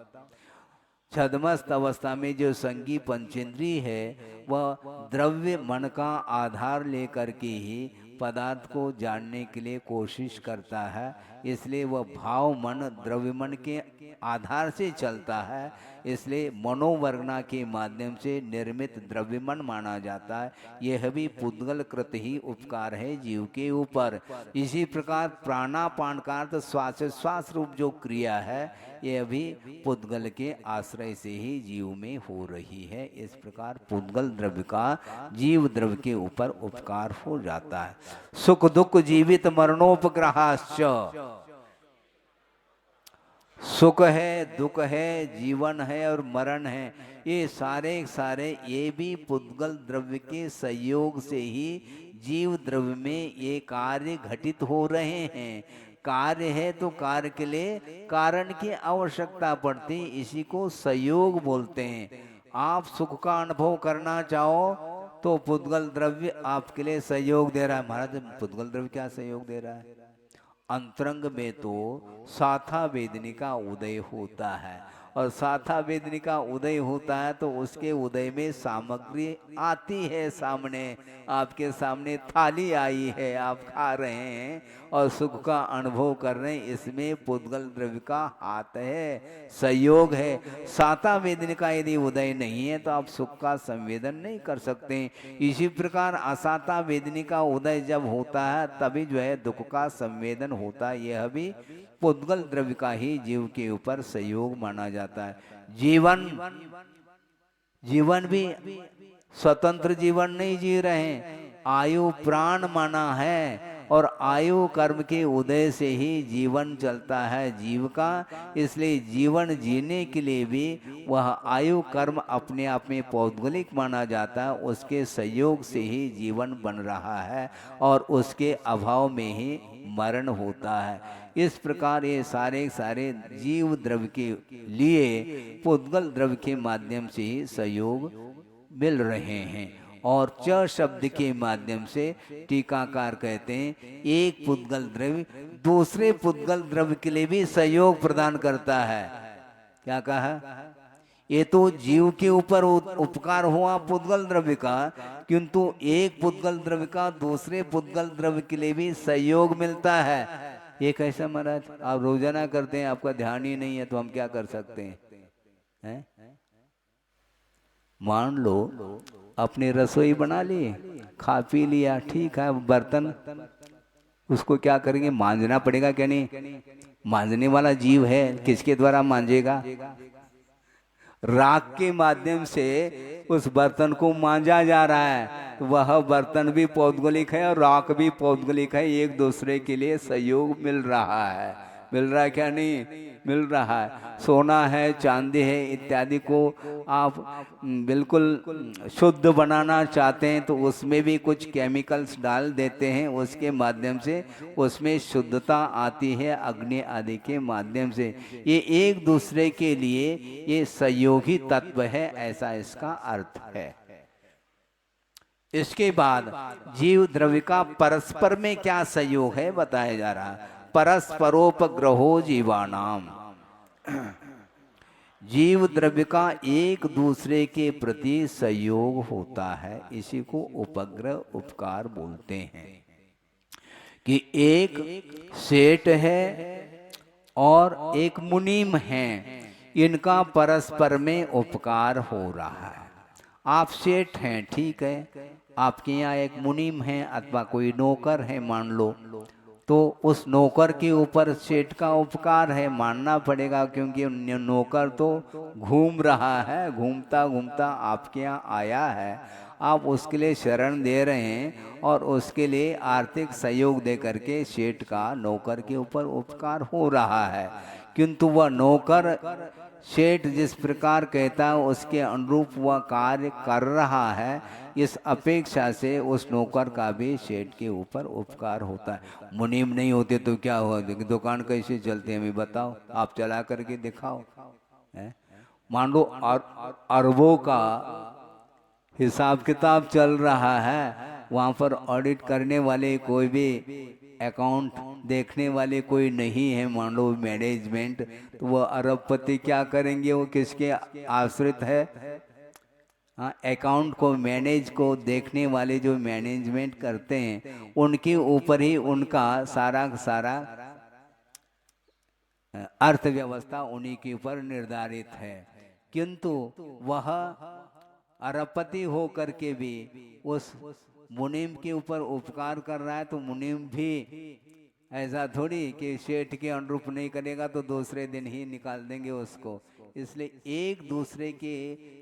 छद्मस्त अवस्था में जो संगी पंचेंद्रिय है वह द्रव्य मन का आधार लेकर के ही पदार्थ को जानने के लिए कोशिश करता है, इसलिए वह भाव मन द्रव्य मन के आधार से चलता है, इसलिए मनोवर्गना के माध्यम से निर्मित द्रव्य मन माना जाता है। यह भी पुद्गल कृत ही उपकार है जीव के ऊपर। इसी प्रकार प्राणापान का अर्थ श्वास रूप जो क्रिया है यह भी पुद्गल के आश्रय से ही जीव में हो रही है। इस प्रकार पुद्गल द्रव्य का जीव द्रव्य के ऊपर उपकार हो जाता है। सुख दुख जीवित मरणोपग्रहाश्च, सुख है, दुख है, जीवन है और मरण है, ये सारे सारे ये भी पुद्गल द्रव्य के संयोग से ही जीव द्रव्य में ये कार्य घटित हो रहे हैं। कार्य है तो कार्य के लिए कारण की आवश्यकता पड़ती, इसी को संयोग बोलते हैं। आप सुख का अनुभव करना चाहो तो पुद्गल द्रव्य आपके लिए सहयोग दे रहा है। महाराज पुद्गल द्रव्य क्या सहयोग दे रहा है? अंतरंग में तो साथा वेदनी का उदय होता है, और साथा वेदनी का उदय होता है तो उसके उदय में सामग्री आती है सामने। आपके सामने थाली आई है, आप खा रहे हैं और सुख का अनुभव कर रहे हैं, इसमें पुद्गल द्रव्य का हाथ है, संयोग है। साता वेदनी का यदि उदय नहीं है तो आप सुख का संवेदन नहीं कर सकते। इसी प्रकार असाता वेदनी का उदय जब होता है तभी जो है दुख का संवेदन होता है। यह भी पुद्गल द्रव्य का ही जीव के ऊपर संयोग माना जाता है। जीवन भी स्वतंत्र जीवन नहीं जी रहे हैं, आयु प्राण माना है। और आयु कर्म के उदय से ही जीवन चलता है जीव का। इसलिए जीवन जीने के लिए भी वह आयु कर्म अपने आप में पौद्गलिक माना जाता है, उसके सहयोग से ही जीवन बन रहा है और उसके अभाव में ही मरण होता है। इस प्रकार ये सारे सारे जीव द्रव्य के लिए पुद्गल द्रव्य के माध्यम से ही सहयोग मिल रहे हैं। और च शब्द के माध्यम से टीकाकार कहते हैं एक पुद्गल द्रव्य दूसरे पुद्गल द्रव्य के लिए भी सहयोग प्रदान करता है। क्या कहा? ये तो जीव के ऊपर उपकार हुआ पुद्गल द्रव्य का, किंतु एक पुद्गल द्रव्य का दूसरे पुद्गल द्रव्य के लिए भी सहयोग मिलता है। ये कैसा महाराज? आप रोजाना करते हैं, आपका ध्यान ही नहीं है, तो हम क्या कर सकते हैं? मान लो अपनी रसोई बना ली, खा पी लिया, ठीक है, बर्तन उसको क्या करेंगे? मांजना पड़ेगा क्या? नहीं, मांजने वाला जीव है, किसके द्वारा मांजेगा? राख के माध्यम से उस बर्तन को मांजा जा रहा है, तो वह बर्तन भी पौद्गलिक है और राख भी पौद्गलिक है। एक दूसरे के लिए सहयोग मिल रहा है। मिल रहा है क्या? नहीं मिल रहा है। सोना है, चांदी है, इत्यादि को आप बिल्कुल शुद्ध बनाना चाहते हैं तो उसमें भी कुछ केमिकल्स डाल देते हैं, उसके माध्यम से उसमें शुद्धता आती है अग्नि आदि के माध्यम से। ये एक दूसरे के लिए ये सहयोगी तत्व है, ऐसा इसका अर्थ है। इसके बाद जीव द्रव्य का परस्पर में क्या सहयोग है बताया जा रहा है। परस्परोपग्रहो जीवानाम, जीव द्रव्य का एक दूसरे के प्रति सहयोग होता है, इसी को उपग्रह उपकार बोलते हैं। कि एक सेठ है और एक मुनीम है, इनका परस्पर में उपकार हो रहा है। आप सेठ हैं, ठीक है, आपके यहाँ एक मुनीम है अथवा कोई नौकर है मान लो, तो उस नौकर के ऊपर सेठ का उपकार है, मानना पड़ेगा, क्योंकि नौकर तो घूम रहा है, घूमता घूमता आपके यहाँ आया है, आप उसके लिए शरण दे रहे हैं और उसके लिए आर्थिक सहयोग दे करके सेठ का नौकर के ऊपर उपकार हो रहा है। किंतु वह नौकर सेठ जिस प्रकार कहता है उसके अनुरूप वह कार्य कर रहा है, इस अपेक्षा से उस नौकर का भी सेठ के ऊपर उपकार होता है। मुनीम नहीं होते तो क्या हुआ? दुकान कैसे चलती है हमें बताओ, आप चला करके दिखाओ। मान लो अरबों का हिसाब किताब चल रहा है, वहाँ पर ऑडिट करने वाले कोई भी अकाउंट देखने वाले कोई नहीं है, मान लो मैनेजमेंट, तो वह अरबपति क्या करेंगे? वो किसके आश्रित है? हाँ, अकाउंट को मैनेज को देखने वाले जो मैनेजमेंट करते हैं उनके ऊपर ही उनका सारा सारा अर्थव्यवस्था उन्हीं के ऊपर निर्धारित है। किंतु वह अरबपति हो करके भी उस मुनीम के ऊपर उपकार कर रहा है, तो मुनीम भी ऐसा थोड़ी कि सेठ के अनुरूप नहीं करेगा तो दूसरे दिन ही निकाल देंगे उसको। इसलिए एक दूसरे के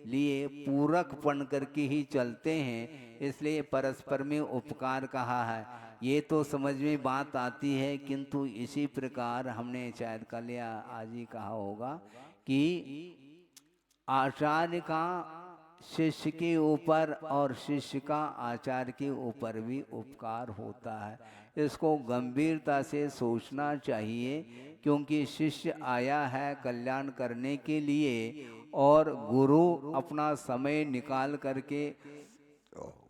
लिए पूरक बन करके ही चलते हैं, इसलिए परस्पर में उपकार कहा है। ये तो समझ में बात आती है, किंतु इसी प्रकार हमने शायद कल या आज ही कहा होगा कि आचार्य का शिष्य के ऊपर और शिष्य का आचार्य के ऊपर भी उपकार होता है। इसको गंभीरता से सोचना चाहिए, क्योंकि शिष्य आया है कल्याण करने के लिए और गुरु अपना समय निकाल करके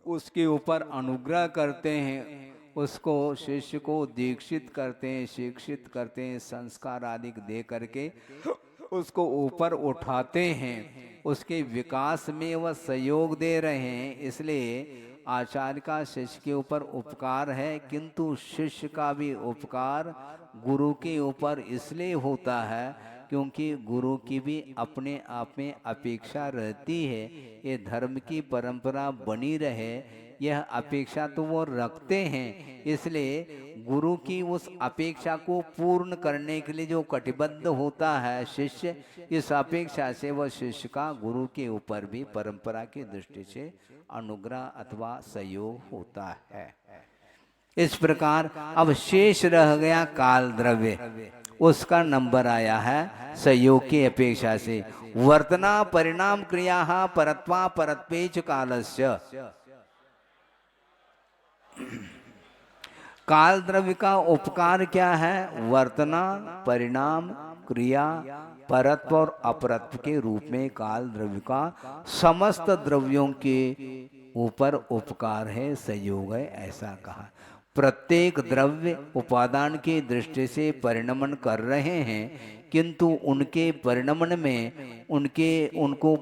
उसके ऊपर अनुग्रह करते हैं, उसको शिष्य को दीक्षित करते हैं, शिक्षित करते हैं, संस्कार आदि दे करके उसको ऊपर उठाते हैं, उसके विकास में वह सहयोग दे रहे हैं। इसलिए आचार्य का शिष्य के ऊपर उपकार है, किंतु शिष्य का भी उपकार गुरु के ऊपर इसलिए होता है क्योंकि गुरु की भी अपने आप में अपेक्षा रहती है, ये धर्म की परंपरा बनी रहे, यह अपेक्षा तो वो रखते हैं। इसलिए गुरु की उस अपेक्षा को पूर्ण करने के लिए जो कटिबद्ध होता है शिष्य, इस अपेक्षा से वह शिष्य का गुरु के ऊपर भी परंपरा की दृष्टि से अनुग्रह अथवा सहयोग होता है। इस प्रकार अब शेष रह गया काल द्रव्य, उसका नंबर आया है संयोग की अपेक्षा से। वर्तना परिणाम क्रिया परत्वा परत्वेच कालस्य। काल द्रव्य का उपकार क्या है? वर्तना परिणाम क्रिया परत्व और अपरत्व के रूप में काल द्रव्य का समस्त द्रव्यों के ऊपर उपकार है, संयोग है, ऐसा कहा। प्रत्येक द्रव्य उपादान की दृष्टि से परिणमन कर रहे हैं, किंतु उनके परिणमन में उनको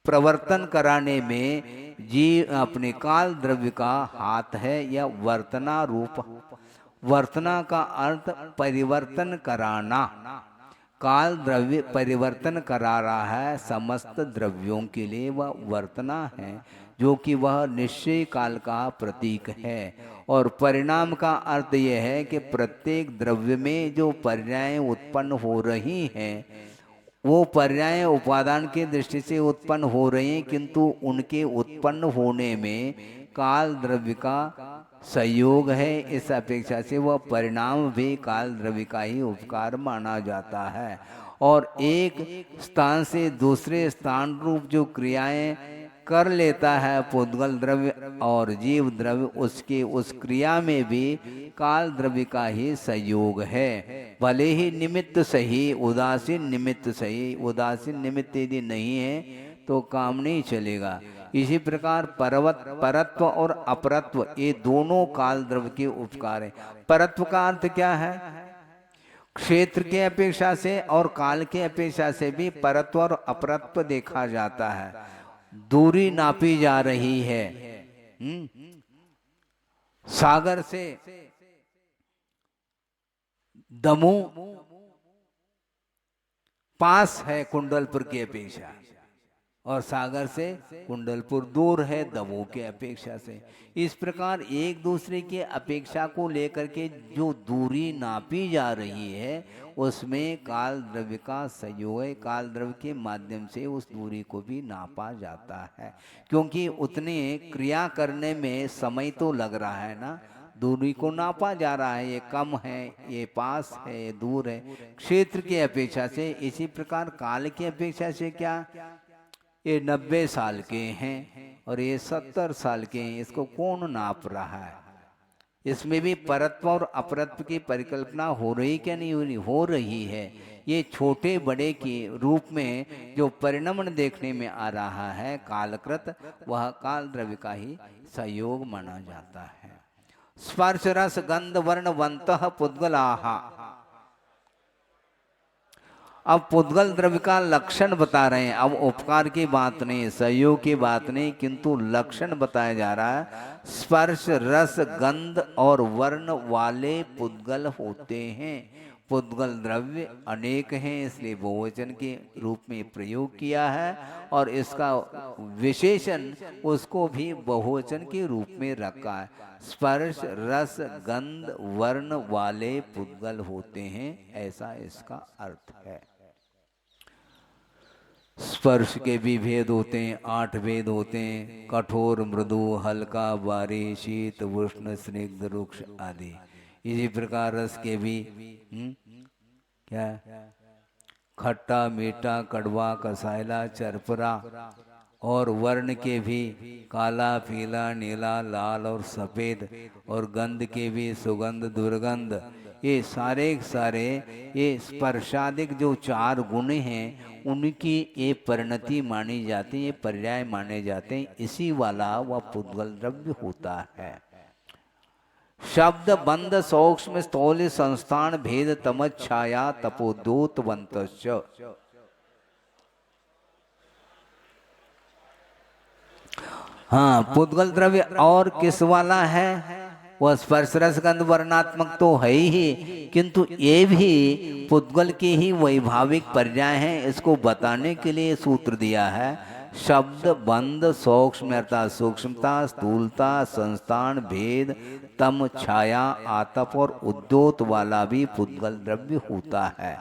प्रवर्तन कराने में जीव अपने काल द्रव्य का हाथ है, या वर्तना रूप। वर्तना का अर्थ परिवर्तन कराना। काल द्रव्य परिवर्तन करा रहा है समस्त द्रव्यों के लिए, वह वर्तना है, जो कि वह निश्चय काल का प्रतीक है। और परिणाम का अर्थ यह है कि प्रत्येक द्रव्य में जो पर्याय उत्पन्न हो रही हैं, वो पर्याय उपादान की दृष्टि से उत्पन्न हो रहे हैं, किंतु उनके उत्पन्न होने में काल द्रव्य का संयोग है। इस अपेक्षा से वह परिणाम भी काल द्रव्य का ही उपकार माना जाता है। और एक स्थान से दूसरे स्थान रूप जो क्रियाएं कर लेता है पुद्गल द्रव्य और जीव द्रव्य, उसके उस क्रिया में भी काल द्रव्य का ही संयोग है। भले ही निमित्त सही, उदासीन निमित्त सही, उदासीन निमित्त यदि नहीं है तो काम नहीं चलेगा। इसी प्रकार परत्व और अपरत्व ये दोनों काल द्रव्य के उपकार है। परत्व का अर्थ क्या है? क्षेत्र के अपेक्षा से और काल के अपेक्षा से भी परत्व और अपरत्व देखा जाता है। दूरी नापी जा रही है। सागर से दमू पास है कुंडलपुर की अपेक्षा, और सागर से कुंडलपुर दूर है दमोह के अपेक्षा से। इस प्रकार एक दूसरे के अपेक्षा को लेकर के जो दूरी नापी जा रही है, उसमें काल द्रव्य का संयोग है। काल द्रव्य के माध्यम से उस दूरी को भी नापा जाता है, क्योंकि उतने क्रिया करने में समय तो लग रहा है ना, दूरी को नापा जा रहा है, ये कम है, ये पास है, ये दूर है, क्षेत्र की अपेक्षा से। इसी प्रकार काल की अपेक्षा से क्या, ये 90 साल के हैं और ये 70 साल के हैं, इसको कौन नाप रहा है? इसमें भी परत्व और अपरत्व की परिकल्पना हो रही क्या नहीं हो रही? हो रही है। ये छोटे बड़े के रूप में जो परिणमन देखने में आ रहा है कालकृत, वह काल द्रव्य का ही संयोग माना जाता है। स्पर्श रस गंध वर्ण वंतः पुद्गलाहा। अब पुद्गल द्रव्य का लक्षण बता रहे हैं। अब उपकार की बात नहीं, सहयोग की बात नहीं, किंतु लक्षण बताया जा रहा है। स्पर्श रस गंध और वर्ण वाले पुद्गल होते हैं। पुद्गल द्रव्य अनेक हैं, इसलिए बहुवचन के रूप में प्रयोग किया है, और इसका विशेषण उसको भी बहुवचन के रूप में रखा है। स्पर्श रस गंध वर्ण वाले पुद्गल होते हैं, ऐसा इसका अर्थ है। स्पर्श के भी भेद होते हैं, 8 भेद होते हैं, कठोर मृदु हल्का भारी शीत उष्ण स्निग्ध रुक्ष आदि। इसी प्रकार रस के भी क्या, खट्टा मीठा कड़वा कसायला चरपरा। और वर्ण के भी काला पीला नीला लाल और सफ़ेद। और गंध के भी सुगंध दुर्गंध। ये सारे ये स्पर्शादिक जो 4 गुण हैं, उनकी ये परिणति मानी जाती है, ये पर्याय माने जाते हैं। इसी वाला वह पुद्गल द्रव्य होता है। शब्द बंध सूक्ष्म स्थूल संस्थान भेद तमच्छाया तपोद्योतवंतश्च। हाँ, पुद्गल द्रव्य और किस वाला है? वह स्पर्श रस गंध वर्णात्मक तो है ही, किंतु ये भी पुद्गल के ही वैभाविक पर्याय हैं। इसको बताने के लिए सूत्र दिया है। शब्द बंध सूक्ष्म अर्थात सूक्ष्मता स्थूलता संस्थान भेद तम छाया आतप और उद्योत वाला भी पुद्गल द्रव्य होता है।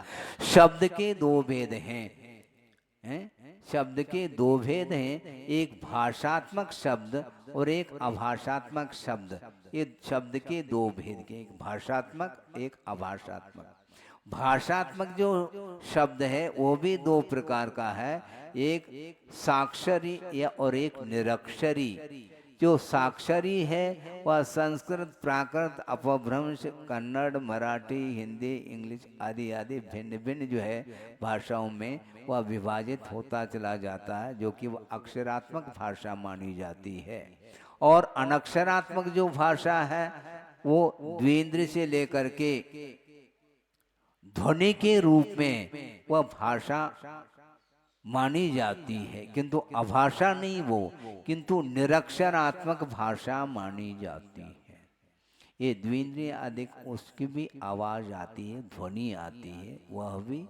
शब्द के 2 भेद हैं, शब्द के 2 भेद हैं, एक भाषात्मक शब्द और एक अभाषात्मक शब्द। ये शब्द के दो भेद के, एक भाषात्मक एक अभाषात्मक। भाषात्मक जो शब्द है वो भी दो प्रकार का है, एक साक्षरी या और एक निरक्षरी। जो साक्षरी है वह संस्कृत, प्राकृत, अपभ्रंश, कन्नड़, मराठी, हिंदी, इंग्लिश आदि आदि भिन्न भिन्न जो है भाषाओं में वह विभाजित होता चला जाता है, जो कि वह अक्षरात्मक भाषा मानी जाती है। और अनक्षरात्मक जो भाषा है वो द्विन्द्र से लेकर के ध्वनि के रूप में वह भाषा मानी जाती है, किंतु अभाषा नहीं वो, किंतु निरक्षरात्मक भाषा मानी जाती है। ये द्विन्द्रिय अधिक उसकी भी आवाज आती है, ध्वनि आती है, वह भी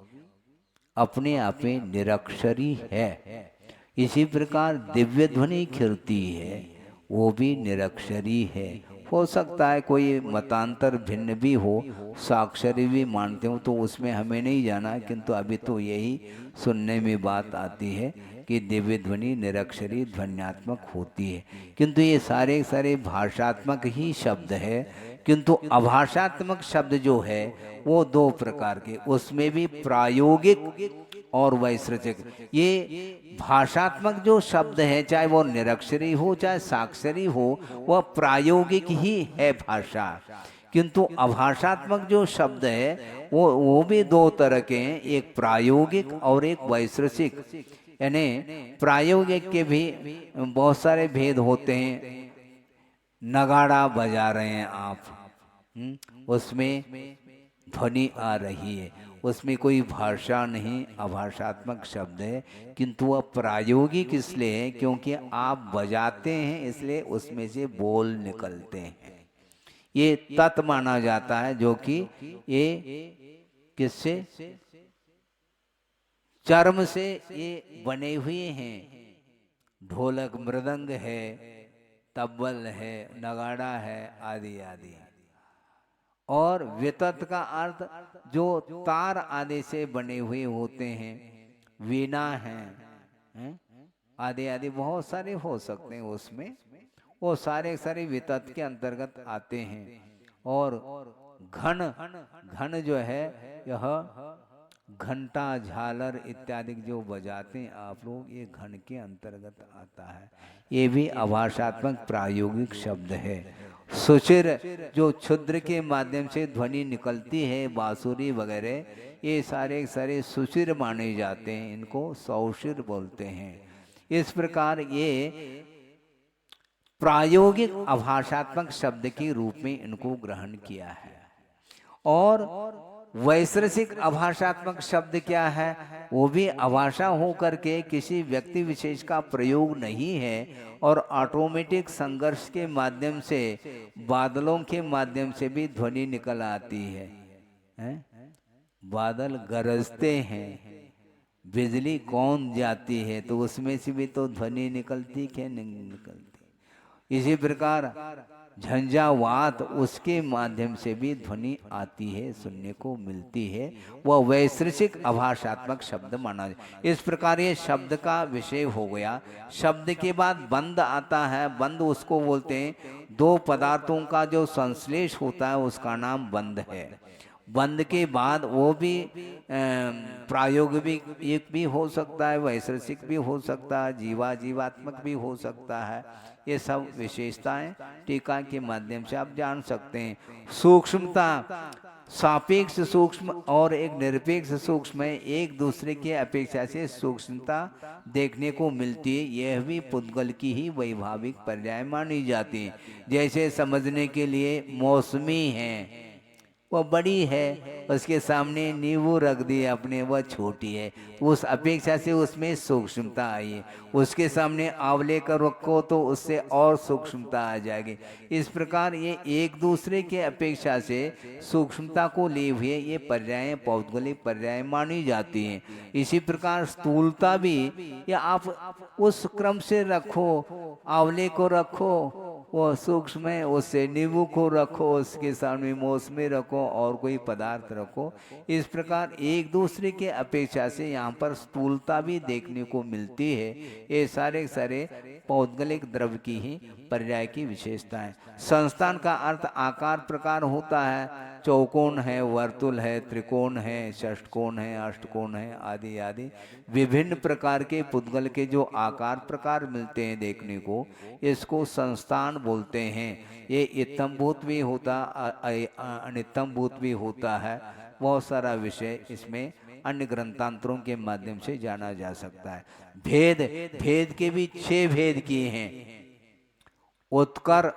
अपने आप में निरक्षरी है। इसी प्रकार दिव्य ध्वनि खिलती है, वो भी निरक्षरी है। हो सकता है कोई मतांतर भिन्न भी हो, साक्षरी भी मानते हो, तो उसमें हमें नहीं जाना, किंतु अभी तो यही सुनने में बात आती है कि दिव्य ध्वनि निरक्षरी ध्वन्यात्मक होती है। किंतु ये सारे सारे भाषात्मक ही शब्द है, किंतु अभाषात्मक शब्द जो है वो दो प्रकार के, उसमें भी प्रायोगिक और वैश्रचिक। ये भाषात्मक जो शब्द है, चाहे वो निरक्षरी हो चाहे साक्षरी हो, वह प्रायोगिक ही है भाषा। किंतु अभाषात्मक जो शब्द है वो भी दो तरह के हैं, एक प्रायोगिक और एक वैश्रचिक। यानी प्रायोगिक के भी बहुत सारे भेद होते हैं। नगाड़ा बजा रहे हैं आप, उसमें ध्वनि आ रही है, उसमें कोई भाषा नहीं, अभाषात्मक शब्द है, किंतु वह प्रायोगिक इसलिए है क्योंकि आप बजाते हैं, इसलिए उसमें से बोल निकलते हैं। ये तत् माना जाता है, जो कि ये किससे, चर्म से ये बने हुए हैं। ढोलक, मृदंग है, तब्बल है, नगाड़ा है, आदि आदि। और वितत का अर्थ जो तार आदि से बने हुए होते हैं, वीणा है, आदि आदि बहुत सारे हो सकते हैं उसमें, वो सारे सारे वितत के अंतर्गत आते हैं। और घन, घन जो है यह घंटा, झालर इत्यादि जो बजाते हैं आप लोग, ये घन के अंतर्गत आता है। ये भी अभाषात्मक प्रायोगिक शब्द है। सुशिर जो क्षुद्र के माध्यम से ध्वनि निकलती है, बांसुरी वगैरह, ये सारे सारे सुशिर माने जाते हैं, इनको सौशिर बोलते हैं। इस प्रकार ये प्रायोगिक अभाषात्मक शब्द के रूप में इनको ग्रहण किया है। और वैश्रसिक अभाषात्मक शब्द क्या है, वो भी अभाषा होकर के किसी व्यक्ति विशेष का प्रयोग नहीं है, और ऑटोमेटिक संघर्ष के माध्यम से, बादलों के माध्यम से भी ध्वनि निकल आती है, बादल गरजते हैं, बिजली कौन जाती है, तो उसमें से भी तो ध्वनि निकलती क्या नहीं निकलती। इसी प्रकार झंझावात, उसके माध्यम से भी ध्वनि आती है, सुनने को मिलती है, वह वैश्रसिक अभाषात्मक शब्द माना जाए। इस प्रकार ये शब्द का विषय हो गया। शब्द के बाद बंद आता है। बंद उसको बोलते हैं, दो पदार्थों का जो संश्लेष होता है उसका नाम बंद है। बंद के बाद वो भी प्रायोगिक भी हो सकता है, वैश्रसिक भी हो सकता है, जीवात्मक भी हो सकता है। ये सब विशेषताएं टीका के माध्यम से आप जान सकते हैं। सूक्ष्मता, सापेक्ष सूक्ष्म और एक निरपेक्ष सूक्ष्म है, एक दूसरे के अपेक्षा से सूक्ष्मता देखने को मिलती है। यह भी पुद्गल की ही वैभाविक पर्याय मानी जाती है। जैसे समझने के लिए मौसमी है, वह बड़ी है, उसके सामने नींबू रख दिए अपने, वह छोटी है, तो उस अपेक्षा से उसमें सूक्ष्मता आई है। उसके सामने आंवले का रखो तो उससे और सूक्ष्मता आ जाएगी। इस प्रकार ये एक दूसरे के अपेक्षा से सूक्ष्मता को लिए हुए ये पर्याय पौद्गलिक पर्याय मानी जाती हैं। इसी प्रकार स्थूलता भी, या आप उस क्रम से रखो, आंवले को रखो, वो सूक्ष्म है, उससे नींबू को रखो, उसके सामने मौसमी रखो और कोई पदार्थ रखो। इस प्रकार एक दूसरे के अपेक्षा से यहाँ पर स्थूलता भी देखने को मिलती है। ये सारे सारे पौद्गलिक द्रव्य की ही पर्याय की विशेषता है। संस्थान का अर्थ आकार प्रकार होता है। चौकोन है, वर्तुल है, त्रिकोण है, षष्ठकोण है, अष्टकोण है, आदि आदि विभिन्न प्रकार के पुद्गल के जो आकार प्रकार मिलते हैं देखने को, इसको संस्थान बोलते हैं। ये इत्थम्भूत भी होता, अनित्थम्भूत भी होता है। बहुत सारा विषय इसमें अन्य ग्रंथांतरों के माध्यम से जाना जा सकता है। भेद, भेद के भी 6 भेद किए हैं। उत्कर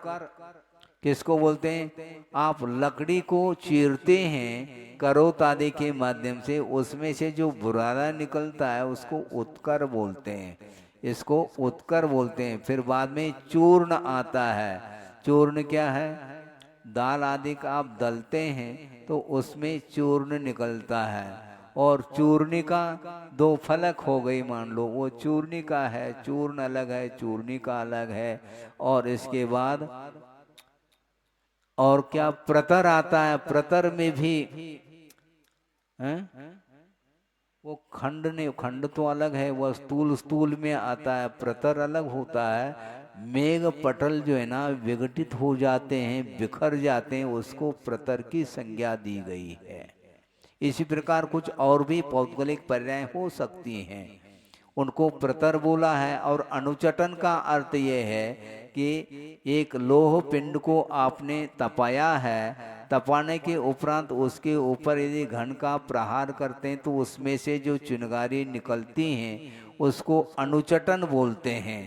किसको बोलते हैं? आप लकड़ी को चीरते हैं करोत आदि के माध्यम से, उसमें से जो बुरादा निकलता है उसको उत्कर बोलते हैं, इसको उत्कर बोलते हैं। फिर बाद में चूर्ण आता है। चूर्ण क्या है? दाल आदि का आप दलते हैं तो उसमें चूर्ण निकलता है। और चूर्णिका 2 फलक हो गई मान लो, वो चूर्णिका है, चूर्ण अलग है, चूर्णिका अलग है। और इसके बाद और क्या प्रतर आता है। प्रतर में भी है? वो खंड नहीं, खंड तो अलग है, वह स्थूल स्थूल में आता है, प्रतर अलग होता है। मेघ पटल जो है ना विघटित हो जाते हैं, बिखर जाते हैं, उसको प्रतर की संज्ञा दी गई है। इसी प्रकार कुछ और भी पौद्गलिक पर्याय हो सकती हैं, उनको प्रतर बोला है। और अनुचटन का अर्थ यह है कि एक लोह पिंड को आपने तपाया है, तपाने के उपरांत उसके ऊपर यदि घन का प्रहार करते हैं तो उसमें से जो चिंगारी निकलती हैं उसको अनुचटन बोलते हैं।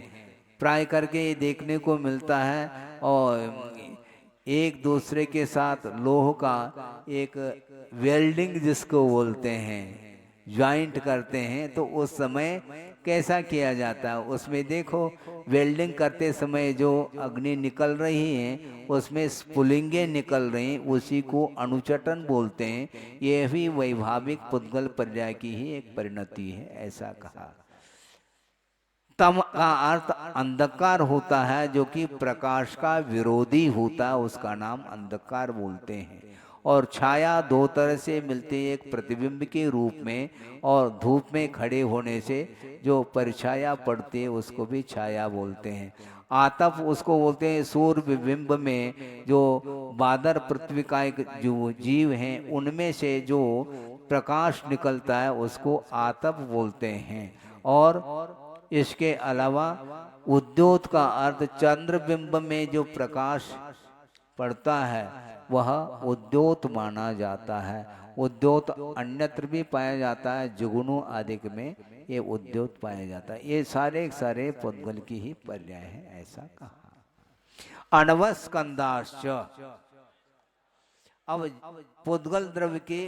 प्राय करके ये देखने को मिलता है। और एक दूसरे के साथ लोह का एक वेल्डिंग जिसको बोलते हैं, ज्वाइंट करते हैं, तो उस समय कैसा किया जाता है? उसमें देखो वेल्डिंग करते समय जो अग्नि निकल रही है उसमें स्फुलिंगें निकल रही हैं, उसी को अनुचटन बोलते हैं। यह भी वैभाविक पुद्गल पर्याय की ही एक परिणति है, ऐसा कहा। तम का अर्थ अंधकार होता है, जो कि प्रकाश का विरोधी होता है, उसका नाम अंधकार बोलते हैं। और छाया 2 तरह से मिलती है, एक प्रतिबिंब के रूप में और धूप में खड़े होने से जो परिछाया पड़ती है उसको भी छाया बोलते हैं। आतप उसको बोलते हैं सूर्य बिंब में जो बादर पृथ्वी का एक जो जीव हैं उनमें से जो प्रकाश निकलता है उसको आतप बोलते हैं। और इसके अलावा उद्योत का अर्थ चंद्रबिंब में जो प्रकाश पड़ता है वह उद्योत माना जाता है। उद्योत अन्यत्र भी पाया जाता है, जुगनू आदि में ये उद्योत पाया जाता है। ये सारे पुद्गल की ही पर्याय है, ऐसा कहा। अनवस्कंदाश्च, अब पुद्गल द्रव्य के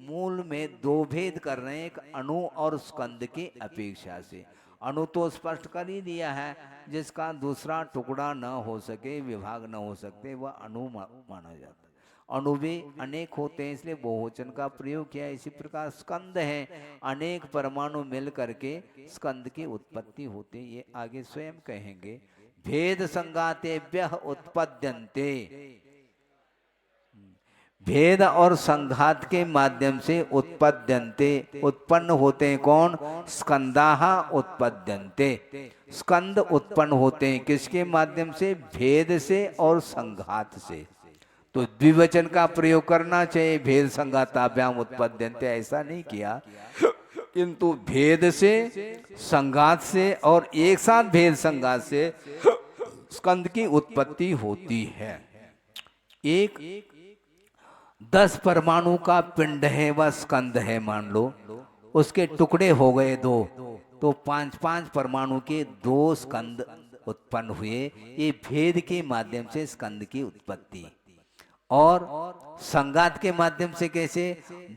मूल में 2 भेद कर रहे हैं, एक अणु और स्कंद की अपेक्षा से। अणु तो स्पष्ट कर ही दिया है, जिसका दूसरा टुकड़ा न हो सके, विभाग न हो सकते, वह अणु माना जाता है। अणु भी अनेक होते हैं इसलिए बहुवचन का प्रयोग किया। इसी प्रकार स्कंद है, अनेक परमाणु मिल करके स्कंद की उत्पत्ति होती है, ये आगे स्वयं कहेंगे। भेद संघातेभ्यः उत्पद्यन्ते, भेद और संघात के माध्यम से उत्पद्यन्ते, उत्पन्न होते हैं कौन? स्कंदाः उत्पद्यन्ते, स्कंद उत्पन्न होते हैं किसके माध्यम से? भेद से और संघात से। तो द्विवचन का प्रयोग करना चाहिए, भेद संघाताभ्याम उत्पद्यन्ते, ऐसा नहीं किया, किंतु भेद से, संघात से और एक साथ भेद संघात से स्कंद की उत्पत्ति होती है। एक 10 परमाणु का पिंड है, वह स्कंद है मान लो, उसके टुकड़े हो गए 2, तो 5-5 परमाणु के 2 स्कंद उत्पन्न हुए। ये भेद के माध्यम से स्कंद की उत्पत्ति। और संघात के माध्यम से कैसे?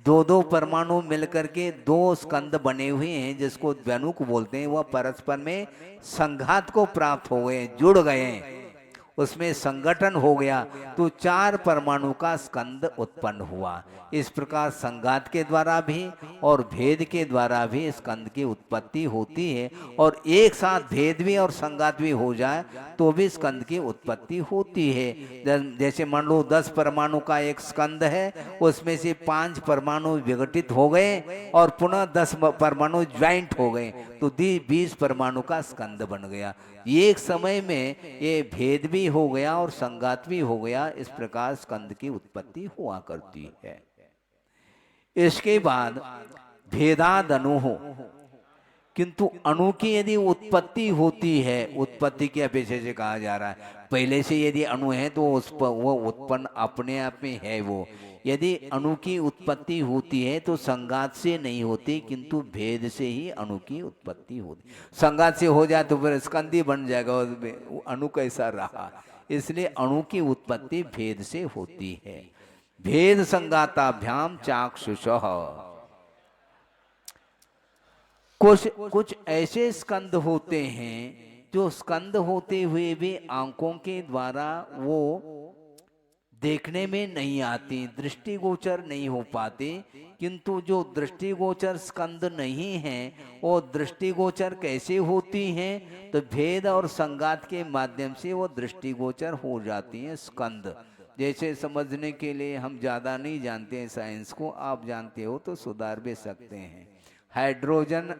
2-2 परमाणु मिलकर के 2 स्कंद बने हुए हैं, जिसको द्व्यनुक बोलते हैं। वह परस्पर में संघात को प्राप्त हो गए, जुड़ गए, उसमें संगठन हो गया तो 4 परमाणु का स्कंद उत्पन्न हुआ। इस प्रकार संघात के द्वारा भी और भेद के द्वारा भी स्कंद की उत्पत्ति होती है, और एक साथ भेद भी और संघात भी हो जाए तो भी स्कंद की उत्पत्ति होती है। जैसे मान लो 10 परमाणु का एक स्कंद है, उसमें से 5 परमाणु विघटित हो गए और पुनः 10 परमाणु ज्वाइंट हो गए तो 20 परमाणु का स्कंद बन गया। एक समय में ये भेद भी हो गया और संघात भी हो गया। इस प्रकार स्कंद की उत्पत्ति हुआ करती है। इसके बाद भेदाद अणु हो, किंतु अणु की यदि उत्पत्ति होती है, उत्पत्ति के अपेक्षा से कहा जा रहा है, पहले से यदि अणु है तो उस पर वो उत्पन्न अपने आप में है। वो यदि अणु की उत्पत्ति होती है तो संघात से नहीं होती, किंतु भेद से ही अणु की उत्पत्ति होती। संघात से हो जाए तो फिर स्कंदी बन जाएगा और अणु कैसा रहा। इसलिए अणु की उत्पत्ति भेद से होती है। भेद संघाताभ्याम चाक्षुषः। कुछ ऐसे स्कंद होते हैं जो स्कंद होते हुए भी आंखों के द्वारा वो देखने में नहीं आती, दृष्टिगोचर नहीं हो पाते, किंतु जो दृष्टिगोचर स्कंद नहीं है वो दृष्टिगोचर कैसे होती हैं, तो भेद और संघात के माध्यम से वो दृष्टिगोचर हो जाती हैं स्कंद। जैसे समझने के लिए हम ज़्यादा नहीं जानते हैं साइंस को, आप जानते हो तो सुधार भी सकते हैं। हाइड्रोजन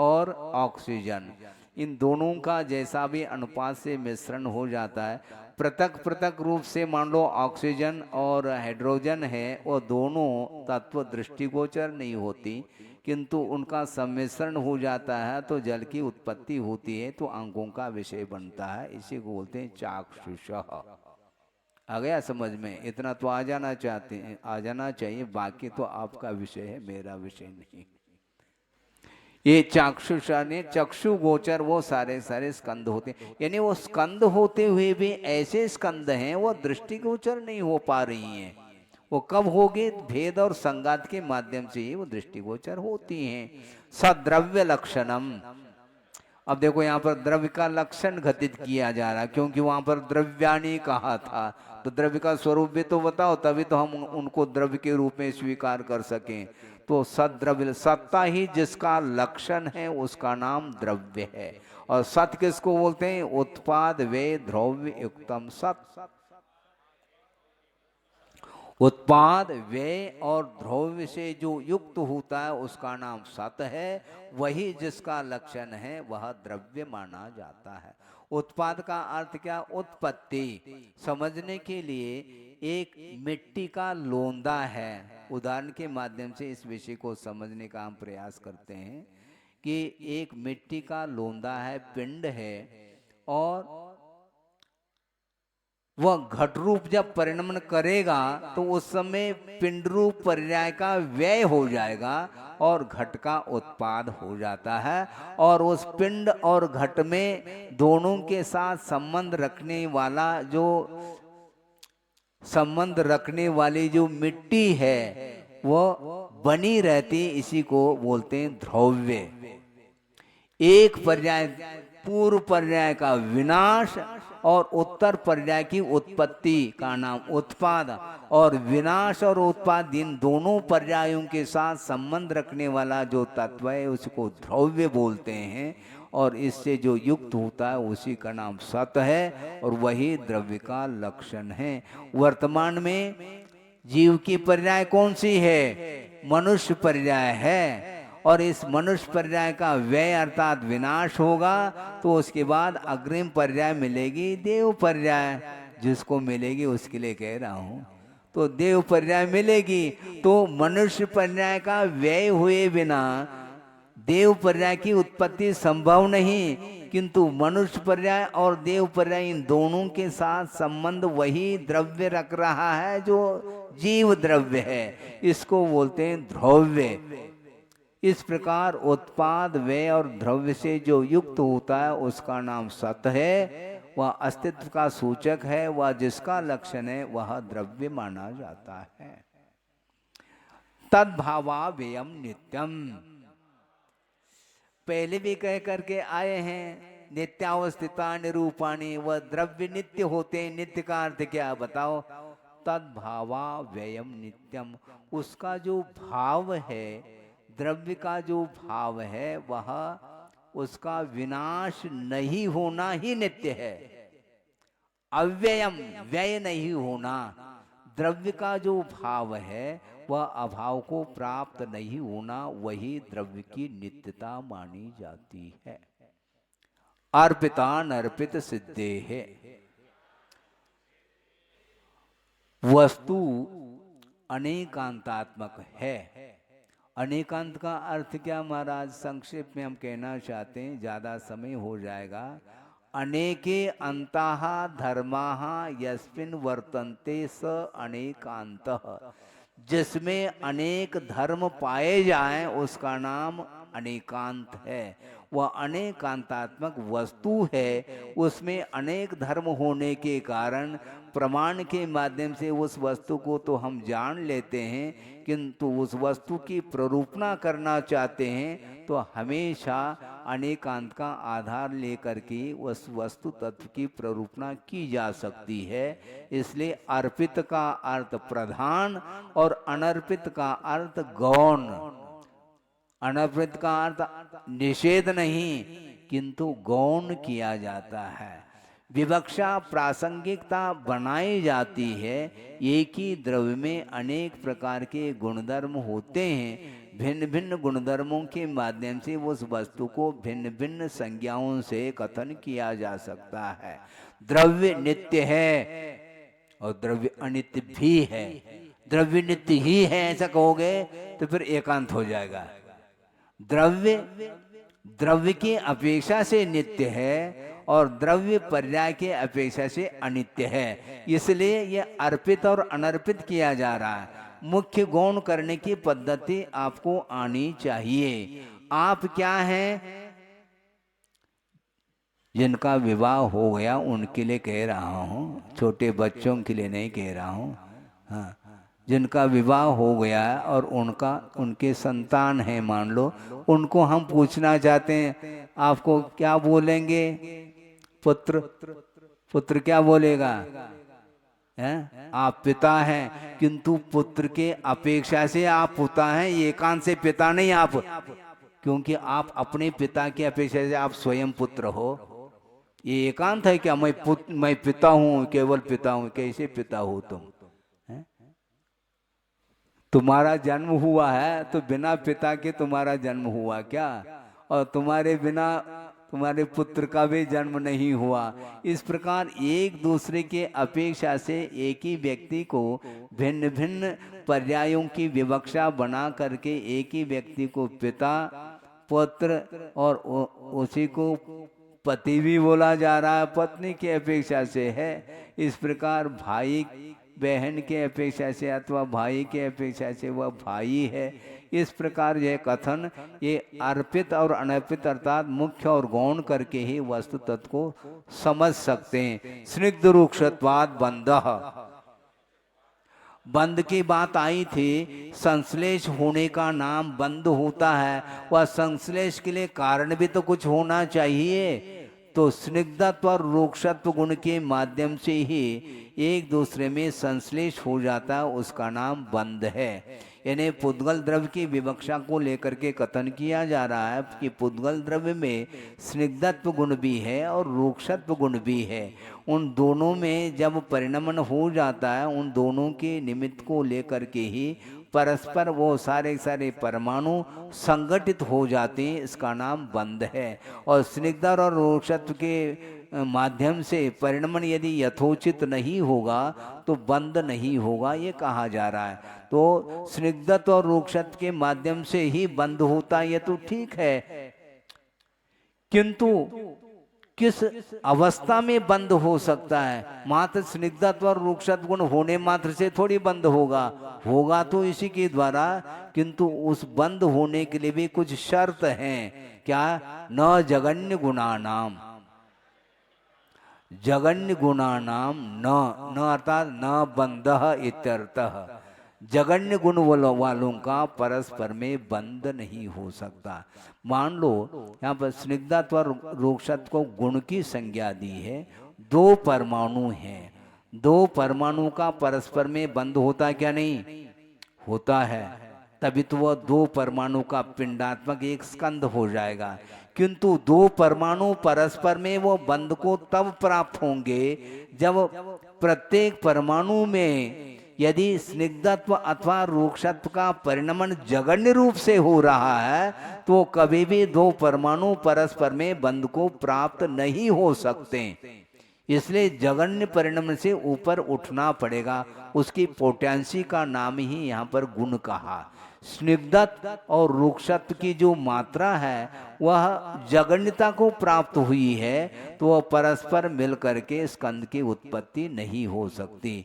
और ऑक्सीजन, इन दोनों का जैसा भी अनुपात से मिश्रण हो जाता है, पृथक पृथक रूप से मान लो ऑक्सीजन और हाइड्रोजन है, वो दोनों तत्व दृष्टिगोचर नहीं होती, किंतु उनका सम्मिश्रण हो जाता है तो जल की उत्पत्ति होती है, तो आंखों का विषय बनता है। इसी को बोलते हैं चाक्षुषः। आ गया समझ में? इतना तो आ जाना चाहिए, बाकी तो आपका विषय है, मेरा विषय नहीं। ये चाक्षुषा ने चक्षु गोचर वो सारे स्कंद होते, यानी वो स्कंद होते हुए भी ऐसे स्कंद हैं वो दृष्टिगोचर नहीं हो पा रही हैं। वो कब होगी? भेद और संघात के माध्यम से ही वो दृष्टिगोचर होती हैं। सद्रव्य लक्षणम। अब देखो यहाँ पर द्रव्य का लक्षण घटित किया जा रहा है, क्योंकि वहां पर द्रव्याणी कहा था, तो द्रव्य का स्वरूप भी तो बताओ, तभी तो हम उनको द्रव्य के रूप में स्वीकार कर सकें। तो सद्रव्य, सत्ता ही जिसका लक्षण है उसका नाम द्रव्य है। और सत किसको बोलते हैं? उत्पाद वे द्रव्य युक्तम सत। उत्पाद व्यय और द्रव्य से जो युक्त होता है उसका नाम सत है। वही जिसका लक्षण है वह द्रव्य माना जाता है। उत्पाद का अर्थ क्या? उत्पत्ति। समझने के लिए एक मिट्टी का लोंदा है, उदाहरण के माध्यम से इस विषय को समझने का हम प्रयास करते हैं कि एक मिट्टी का लोंदा है, पिंड है, और वह घट रूप जब परिणमन करेगा तो उस समय पिंड रूप पर्याय का व्यय हो जाएगा और घट का उत्पाद हो जाता है। और उस पिंड और घट में दोनों के साथ संबंध रखने वाली जो मिट्टी है वो बनी रहती, इसी को बोलते हैं द्रव्य। एक पर्याय पूर्व पर्याय का विनाश और उत्तर पर्याय की उत्पत्ति का नाम उत्पाद, और विनाश और उत्पाद इन दोनों पर्यायों के साथ संबंध रखने वाला जो तत्व है उसको द्रव्य बोलते हैं, और इससे जो युक्त होता है उसी का नाम सत है, और वही द्रव्य का लक्षण है। वर्तमान में जीव की पर्याय कौन सी है? मनुष्य पर्याय है, और इस मनुष्य पर्याय का व्यय अर्थात विनाश होगा तो उसके बाद अग्रिम पर्याय मिलेगी देव पर्याय। जिसको मिलेगी उसके लिए कह रहा हूँ, तो देव पर्याय मिलेगी। तो मनुष्य पर्याय का व्यय हुए बिना देव पर्याय की उत्पत्ति संभव नहीं, किंतु मनुष्य पर्याय और देव पर्याय इन दोनों के साथ संबंध वही द्रव्य रख रहा है जो जीव द्रव्य है, इसको बोलते हैं द्रव्य। इस प्रकार उत्पाद व्यय और द्रव्य से जो युक्त होता है उसका नाम सत है, वह अस्तित्व का सूचक है, वह जिसका लक्षण है वह द्रव्य माना जाता है। तद्भावा व्ययम नित्यम। पहले भी कह करके आए हैं, नित्यावस्थिता निरूपाणी, वह द्रव्य नित्य होते हैं। नित्य का अर्थ क्या बताओ? तद्भावा व्ययम नित्यम, उसका जो भाव है, द्रव्य का जो भाव है, वह उसका विनाश नहीं होना ही नित्य है। अव्ययम, व्यय नहीं होना। द्रव्य का जो भाव है वह अभाव को प्राप्त नहीं होना, वही द्रव्य की नित्यता मानी जाती है। अर्पिता नर्पित सिद्धे है। वस्तु अनेकांतात्मक है। अनेकांत का अर्थ क्या महाराज? संक्षेप में हम कहना चाहते हैं, ज्यादा समय हो जाएगा। अनेके अंताः धर्माः यस्मिन् वर्तन्ते स अनेकांतः, जिसमें अनेक धर्म पाए जाएं उसका नाम अनेकांत है। वह अनेकांतात्मक वस्तु है। उसमें अनेक धर्म होने के कारण प्रमाण के माध्यम से उस वस्तु को तो हम जान लेते हैं, किंतु उस वस्तु की प्ररूपणा करना चाहते हैं तो हमेशा अनेकांत का आधार लेकर के उस वस्तु तत्व की प्ररूपणा की जा सकती है। इसलिए अर्पित का अर्थ प्रधान और अनर्पित का अर्थ गौण। अनर्पित का अर्थ निषेध नहीं, किंतु गौण किया जाता है। विवक्षा प्रासंगिकता बनाई जाती है। एक ही द्रव्य में अनेक प्रकार के गुणधर्म होते हैं। भिन्न भिन्न गुणधर्मों के माध्यम से उस वस्तु को भिन्न भिन्न संज्ञाओं से कथन किया जा सकता है। द्रव्य नित्य है और द्रव्य अनित्य भी है। द्रव्य नित्य ही है ऐसा कहोगे तो फिर एकांत हो जाएगा। द्रव्य द्रव्य की अपेक्षा से नित्य है और द्रव्य पर्याय के अपेक्षा से अनित्य है। इसलिए यह अर्पित और अनर्पित किया जा रहा है। मुख्य गौण करने की पद्धति आपको आनी चाहिए। आप क्या हैं? जिनका विवाह हो गया उनके लिए कह रहा हूँ, छोटे बच्चों के लिए नहीं कह रहा हूँ। हाँ, जिनका विवाह हो गया और उनके संतान है मान लो, उनको हम पूछना चाहते हैं आपको क्या बोलेंगे? पुत्र। पुत्र क्या बोलेगा? हैं? आप पिता हैं, किंतु पुत्र के अपेक्षा से आप पिता हैं, एकांत से पिता नहीं आप, क्योंकि आप अपने पिता की अपेक्षा से आप स्वयं पुत्र हो। ये एकांत है क्या? मैं पिता हूँ, केवल पिता हूँ। कैसे पिता हो तुम? तुम्हारा जन्म हुआ है तो बिना पिता के तुम्हारा जन्म हुआ क्या? और तुम्हारे बिना तुम्हारे पुत्र का भी जन्म नहीं हुआ। इस प्रकार एक दूसरे के अपेक्षा से एक ही व्यक्ति को भिन्न भिन्न पर्यायों की विवक्षा बना करके एक ही व्यक्ति को पिता, पुत्र और उसी को पति भी बोला जा रहा है, पत्नी की अपेक्षा से है। इस प्रकार भाई बहन के अपेक्षा से अथवा भाई के अपेक्षा से वह भाई है। इस प्रकार यह कथन ये अर्पित और अनर्पित अर्थात मुख्य और गौण करके ही वस्तु तत्व को समझ सकते हैं। स्निग्ध रूक्षत्वाद बंधः, बंध की बात आई थी। संश्लेष होने का नाम बंध होता है। वह संश्लेष के लिए कारण भी तो कुछ होना चाहिए। तो स्निग्धत्व और रूक्षत्व गुण के माध्यम से ही एक दूसरे में संश्लेष हो जाता है, उसका नाम बंध है। यानी पुद्गल द्रव्य की विवक्षा को लेकर के कथन किया जा रहा है कि पुद्गल द्रव्य में स्निग्धत्व गुण भी है और रूक्षत्व गुण भी है। उन दोनों में जब परिणमन हो जाता है, उन दोनों के निमित्त को लेकर के ही परस्पर वो सारे सारे परमाणु संगठित हो जाते हैं, इसका नाम बंध है। और स्निग्ध और रूक्षत्व के माध्यम से परिणमन यदि यथोचित नहीं होगा तो बंध नहीं होगा, ये कहा जा रहा है। तो स्निग्धत्व और रूक्षत्व के माध्यम से ही बंध होता है, ये तो ठीक है, किंतु किस अवस्था में बंद हो सकता है? मात्र स्निग्धत्व और रूक्षत्व गुण होने मात्र से थोड़ी बंद होगा, होगा तो इसी के द्वारा, किंतु उस बंद होने के लिए भी कुछ शर्त हैं। क्या? न जगन्य गुणानाम, जगन्य गुणानाम न अर्थात न बंधः इत्यर्थः। जगन्य गुण वालों का परस्पर में बंध नहीं हो सकता। मान लो यहाँ पर स्निग्धत्व और रूक्षत्व को गुण की संज्ञा दी है। दो परमाणु हैं, दो परमाणु का परस्पर में बंध होता क्या नहीं होता है, तभी तो वह दो परमाणु का पिंडात्मक एक स्कंध हो जाएगा। किंतु दो परमाणु परस्पर में वो बंध को तब प्राप्त होंगे जब प्रत्येक परमाणु में यदि स्निग्धत्व अथवा रूक्षत्व का परिणमन जगन्य रूप से हो रहा है तो कभी भी दो परमाणु परस्पर में बंध को प्राप्त नहीं हो सकते। इसलिए जगन्य परिणमन से ऊपर उठना पड़ेगा। उसकी पोटेंसी का नाम ही यहाँ पर गुण कहा। स्निग्धत्व और रूक्षत्व की जो मात्रा है वह जगन्यता को प्राप्त हुई है, तो वह परस्पर मिल करके स्कंद की उत्पत्ति नहीं हो सकती।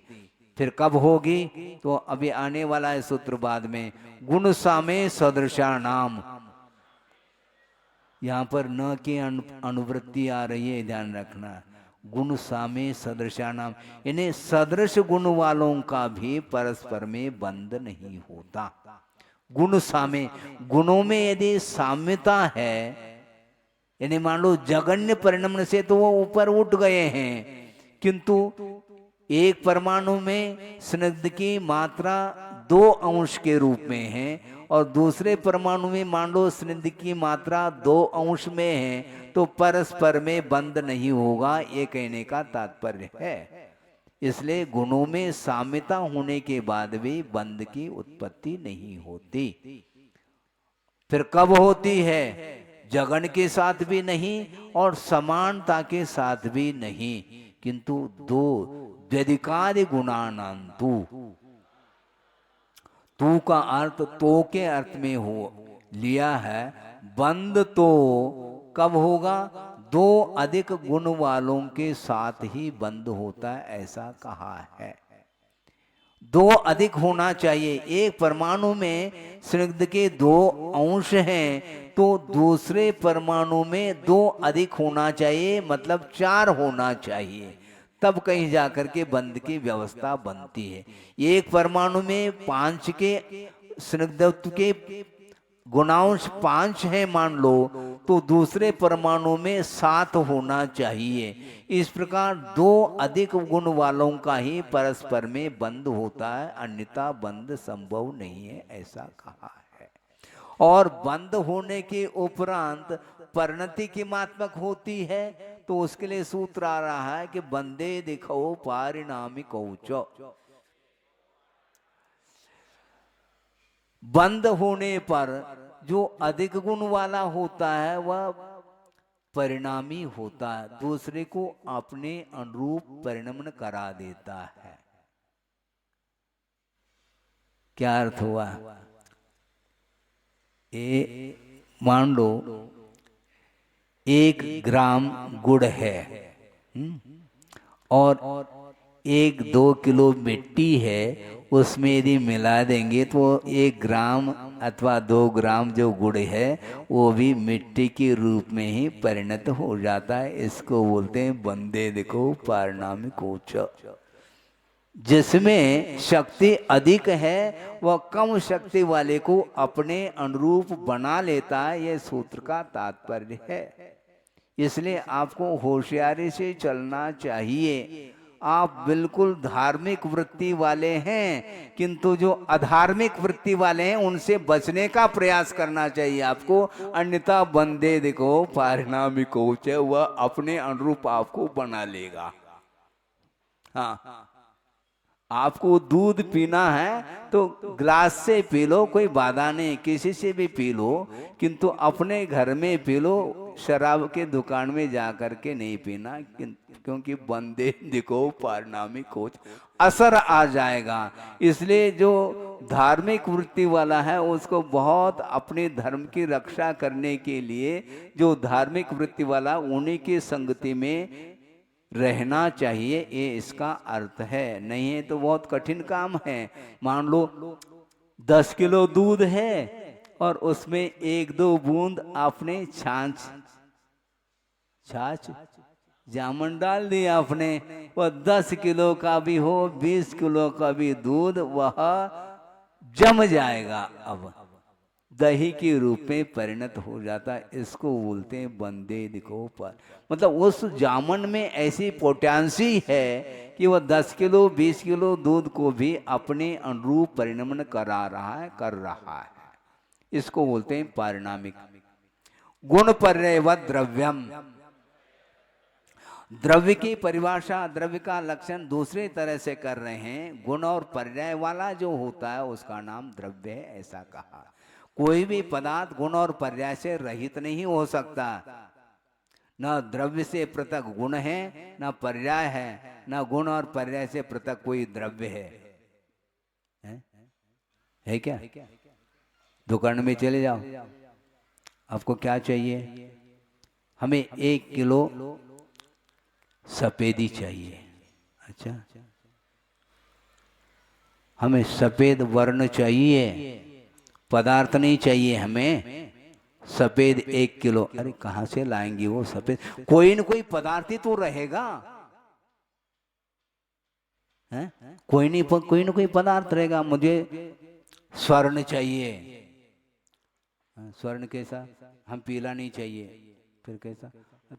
फिर कब होगी, तो अभी आने वाला है सूत्र बाद में। गुण सामे सदृशा नाम, यहाँ पर न की अनुवृत्ति आ रही है, ध्यान रखना। गुण सामे सदृशा नाम, इन्हें सदृश गुण वालों का भी परस्पर में बंध नहीं होता। गुण सामे, गुणों में यदि साम्यता है, यानी मान लो जगन्य परिणमन से तो वो ऊपर उठ गए हैं, किंतु एक परमाणु में स्निग्ध की मात्रा 2 अंश के रूप में है और दूसरे परमाणु में मान लो स्निग्ध की मात्रा 2 अंश में है, तो परस्पर में बंध नहीं होगा, ये कहने का तात्पर्य है। इसलिए गुणों में साम्यता होने के बाद भी बंध की उत्पत्ति नहीं होती। फिर कब होती है, जगन के साथ भी नहीं और समानता के साथ भी नहीं, किंतु दो व्यधिकादि गुणानंतु, तू का अर्थ तो के अर्थ में हो लिया है। बंध तो कब होगा, 2 अधिक गुण वालों के साथ ही बंध होता है, ऐसा कहा है। 2 अधिक होना चाहिए। एक परमाणु में स्निग्ध के 2 अंश हैं, तो दूसरे परमाणु में 2 अधिक होना चाहिए, मतलब 4 होना चाहिए, तब कहीं जाकर के बंध की व्यवस्था बनती है। एक परमाणु में 5 के स्निग्धत्व के गुणांश 5 है मान लो, तो दूसरे परमाणु में 7 होना चाहिए। इस प्रकार 2 अधिक गुण वालों का ही परस्पर में बंध होता है, अन्यथा बंध संभव नहीं है, ऐसा कहा है। और बंध होने के उपरांत परिणति की मात्मक होती है, तो उसके लिए सूत्र आ रहा है कि बंदे दिखो पारिणामिकौच। बंद होने पर जो अधिक गुण वाला होता है वह परिणामी होता है, दूसरे को अपने अनुरूप परिणमन करा देता है। क्या अर्थ हुआ, मान लो 1 ग्राम गुड़ है और 1-2 किलो मिट्टी है, उसमें यदि मिला देंगे तो 1 ग्राम अथवा 2 ग्राम जो गुड़ है वो भी मिट्टी के रूप में ही परिणत हो जाता है। इसको बोलते हैं बंदे देखो पारिणामिकोच। जिसमें शक्ति अधिक है वह कम शक्ति वाले को अपने अनुरूप बना लेता है, यह सूत्र का तात्पर्य है। इसलिए आपको होशियारी से चलना चाहिए। आप बिल्कुल धार्मिक वृत्ति वाले हैं, किंतु जो अधार्मिक वृत्ति वाले हैं उनसे बचने का प्रयास करना चाहिए आपको, अन्यथा बंदे देखो पारिणामिकोच, वह अपने अनुरूप आपको बना लेगा। हाँ, आपको दूध पीना है तो ग्लास से पी लो, कोई बाधा नहीं, किसी से भी पी लो, किंतु अपने घर में पी लो, शराब के दुकान में जा करके नहीं पीना, क्योंकि बंदे देखो पारिणामिकोच, असर आ जाएगा। इसलिए जो धार्मिक वृत्ति वाला है उसको बहुत अपने धर्म की रक्षा करने के लिए जो धार्मिक वृत्ति वाला उन्हीं की संगति में रहना चाहिए, ये इसका अर्थ है। नहीं है तो बहुत कठिन काम है। मान लो 10 किलो दूध है और उसमें 1-2 बूंद आपने छाछ जामुन डाल दिया आपने, वह 10 किलो का भी हो 20 किलो का भी दूध वह जम जाएगा, अब दही के रूप में परिणत हो जाता है। इसको बोलते हैं बंदे दिखो पर, मतलब उस जामन में ऐसी पोटेंसी है कि वह 10 किलो 20 किलो दूध को भी अपने अनुरूप परिणमन करा रहा है, कर रहा है। इसको बोलते हैं पारिणामिक। गुण पर्ययवत द्रव्यम, द्रव्य की परिभाषा, द्रव्य का लक्षण दूसरे तरह से कर रहे हैं। गुण और पर्याय वाला जो होता है उसका नाम द्रव्य है, ऐसा कहा। कोई भी पदार्थ गुण और पर्याय से रहित नहीं हो सकता। न द्रव्य से पृथक गुण है, न पर्याय है, न गुण और पर्याय से पृथक कोई द्रव्य है क्या? दुकान में चले जाओ, आपको क्या चाहिए? हमें 1 किलो सफेदी चाहिए। अच्छा, हमें सफेद वर्ण चाहिए, पदार्थ नहीं चाहिए, हमें सफेद 1 किलो। अरे कहाँ से लाएंगे वो सफेद? कोई न कोई पदार्थ ही तो रहेगा, है? कोई न कोई पदार्थ रहेगा। मुझे स्वर्ण चाहिए, स्वर्ण कैसा? हम पीला नहीं चाहिए, फिर कैसा?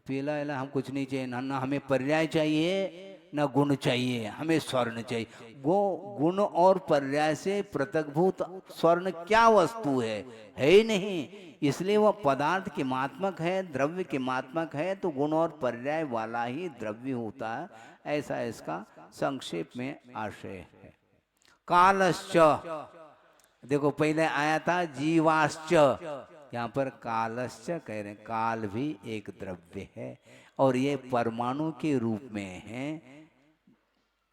पीला एला हम कुछ नहीं चाहिए, ना हमें पर्याय चाहिए ना गुण चाहिए, हमें स्वर्ण चाहिए। वो गुण और पर्याय से पृथकभूत स्वर्ण क्या वस्तु है ही नहीं। इसलिए वह पदार्थ के मात्मक है, द्रव्य के मात्मक है, तो गुण और पर्याय वाला ही द्रव्य होता है, ऐसा इसका संक्षेप में आशय है। कालश्च, देखो पहले आया था जीवाश्च, यहाँ पर कालश्च कह रहे हैं। काल भी एक द्रव्य है और ये परमाणु के रूप में है,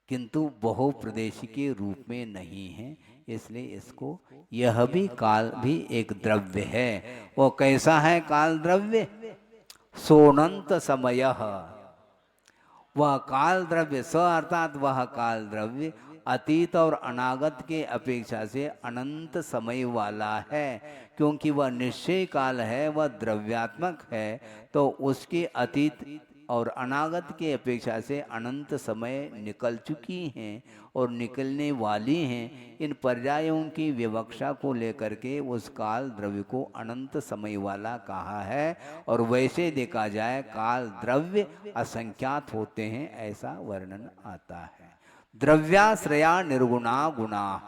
किंतु बहुप्रदेशी के रूप में नहीं है, इसलिए इसको यह भी काल भी एक द्रव्य है। वो कैसा है काल द्रव्य? सोनंत समय, वह काल द्रव्य स अर्थात वह काल द्रव्य अतीत और अनागत के अपेक्षा से अनंत समय वाला है। क्योंकि वह निश्चय काल है, वह द्रव्यात्मक है, तो उसके अतीत और अनागत के अपेक्षा से अनंत समय निकल चुकी हैं और निकलने वाली हैं। इन पर्यायों की विवक्षा को लेकर के उस काल द्रव्य को अनंत समय वाला कहा है। और वैसे देखा जाए काल द्रव्य असंख्यात होते हैं, ऐसा वर्णन आता है। द्रव्याश्रया निर्गुणा गुणाः,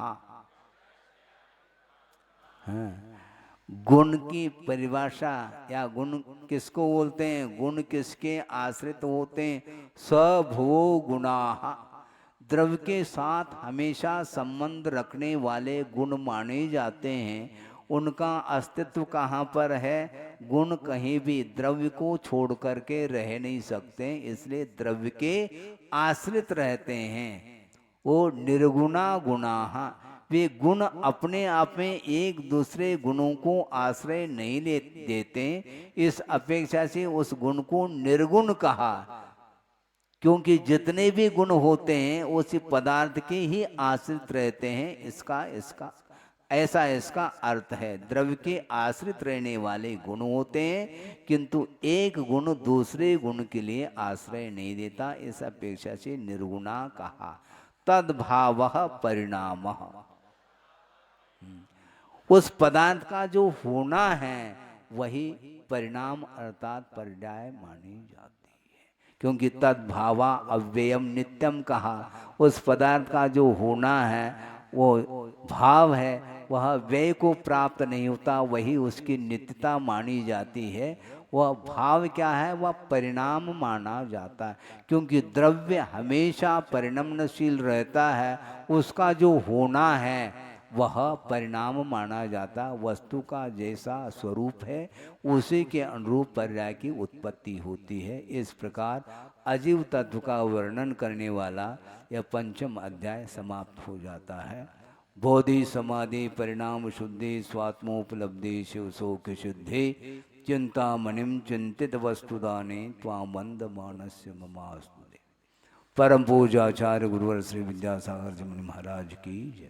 गुण की परिभाषा या गुण किसको बोलते हैं? गुण किसके आश्रित होते हैं? सभुवो गुणाः, द्रव्य के साथ हमेशा संबंध रखने वाले गुण माने जाते हैं। उनका अस्तित्व कहाँ पर है? गुण कहीं भी द्रव्य को छोड़ करके रह नहीं सकते, इसलिए द्रव्य के आश्रित रहते हैं। वो निर्गुणा गुणाः, वे गुण अपने आप में एक दूसरे गुणों को आश्रय नहीं देते, इस अपेक्षा से उस गुण को निर्गुण कहा। क्योंकि जितने भी गुण होते हैं उसी पदार्थ के ही आश्रित रहते हैं, इसका ऐसा इसका अर्थ है। द्रव्य के आश्रित रहने वाले गुण होते हैं, किंतु एक गुण दूसरे गुण के लिए आश्रय नहीं देता, इस अपेक्षा से निर्गुणा कहा। तद्भावः परिणामः, उस पदार्थ का जो होना है वही परिणाम अर्थात पर्याय मानी जाती है। क्योंकि तद्भावा अव्ययम नित्यम कहा, उस पदार्थ का जो होना है वो भाव है, वह व्यय को प्राप्त नहीं होता, वही उसकी नित्यता मानी जाती है। वह भाव क्या है? वह परिणाम माना जाता है। क्योंकि द्रव्य हमेशा परिणमनशील रहता है, उसका जो होना है वह परिणाम माना जाता। वस्तु का जैसा स्वरूप है उसी के अनुरूप पर्याय की उत्पत्ति होती है। इस प्रकार अजीव तत्व का वर्णन करने वाला यह 5वां अध्याय समाप्त हो जाता है। बोधि समाधि परिणाम शुद्धि स्वात्मोपलब्धि शिव शोक शुद्धि चिंतामणिम चिंतित वस्तुदाने त्वां वंद मानस्य ममास्तुते। परम पूज्य आचार्य गुरुवर श्री विद्यासागर जी महाराज की जय।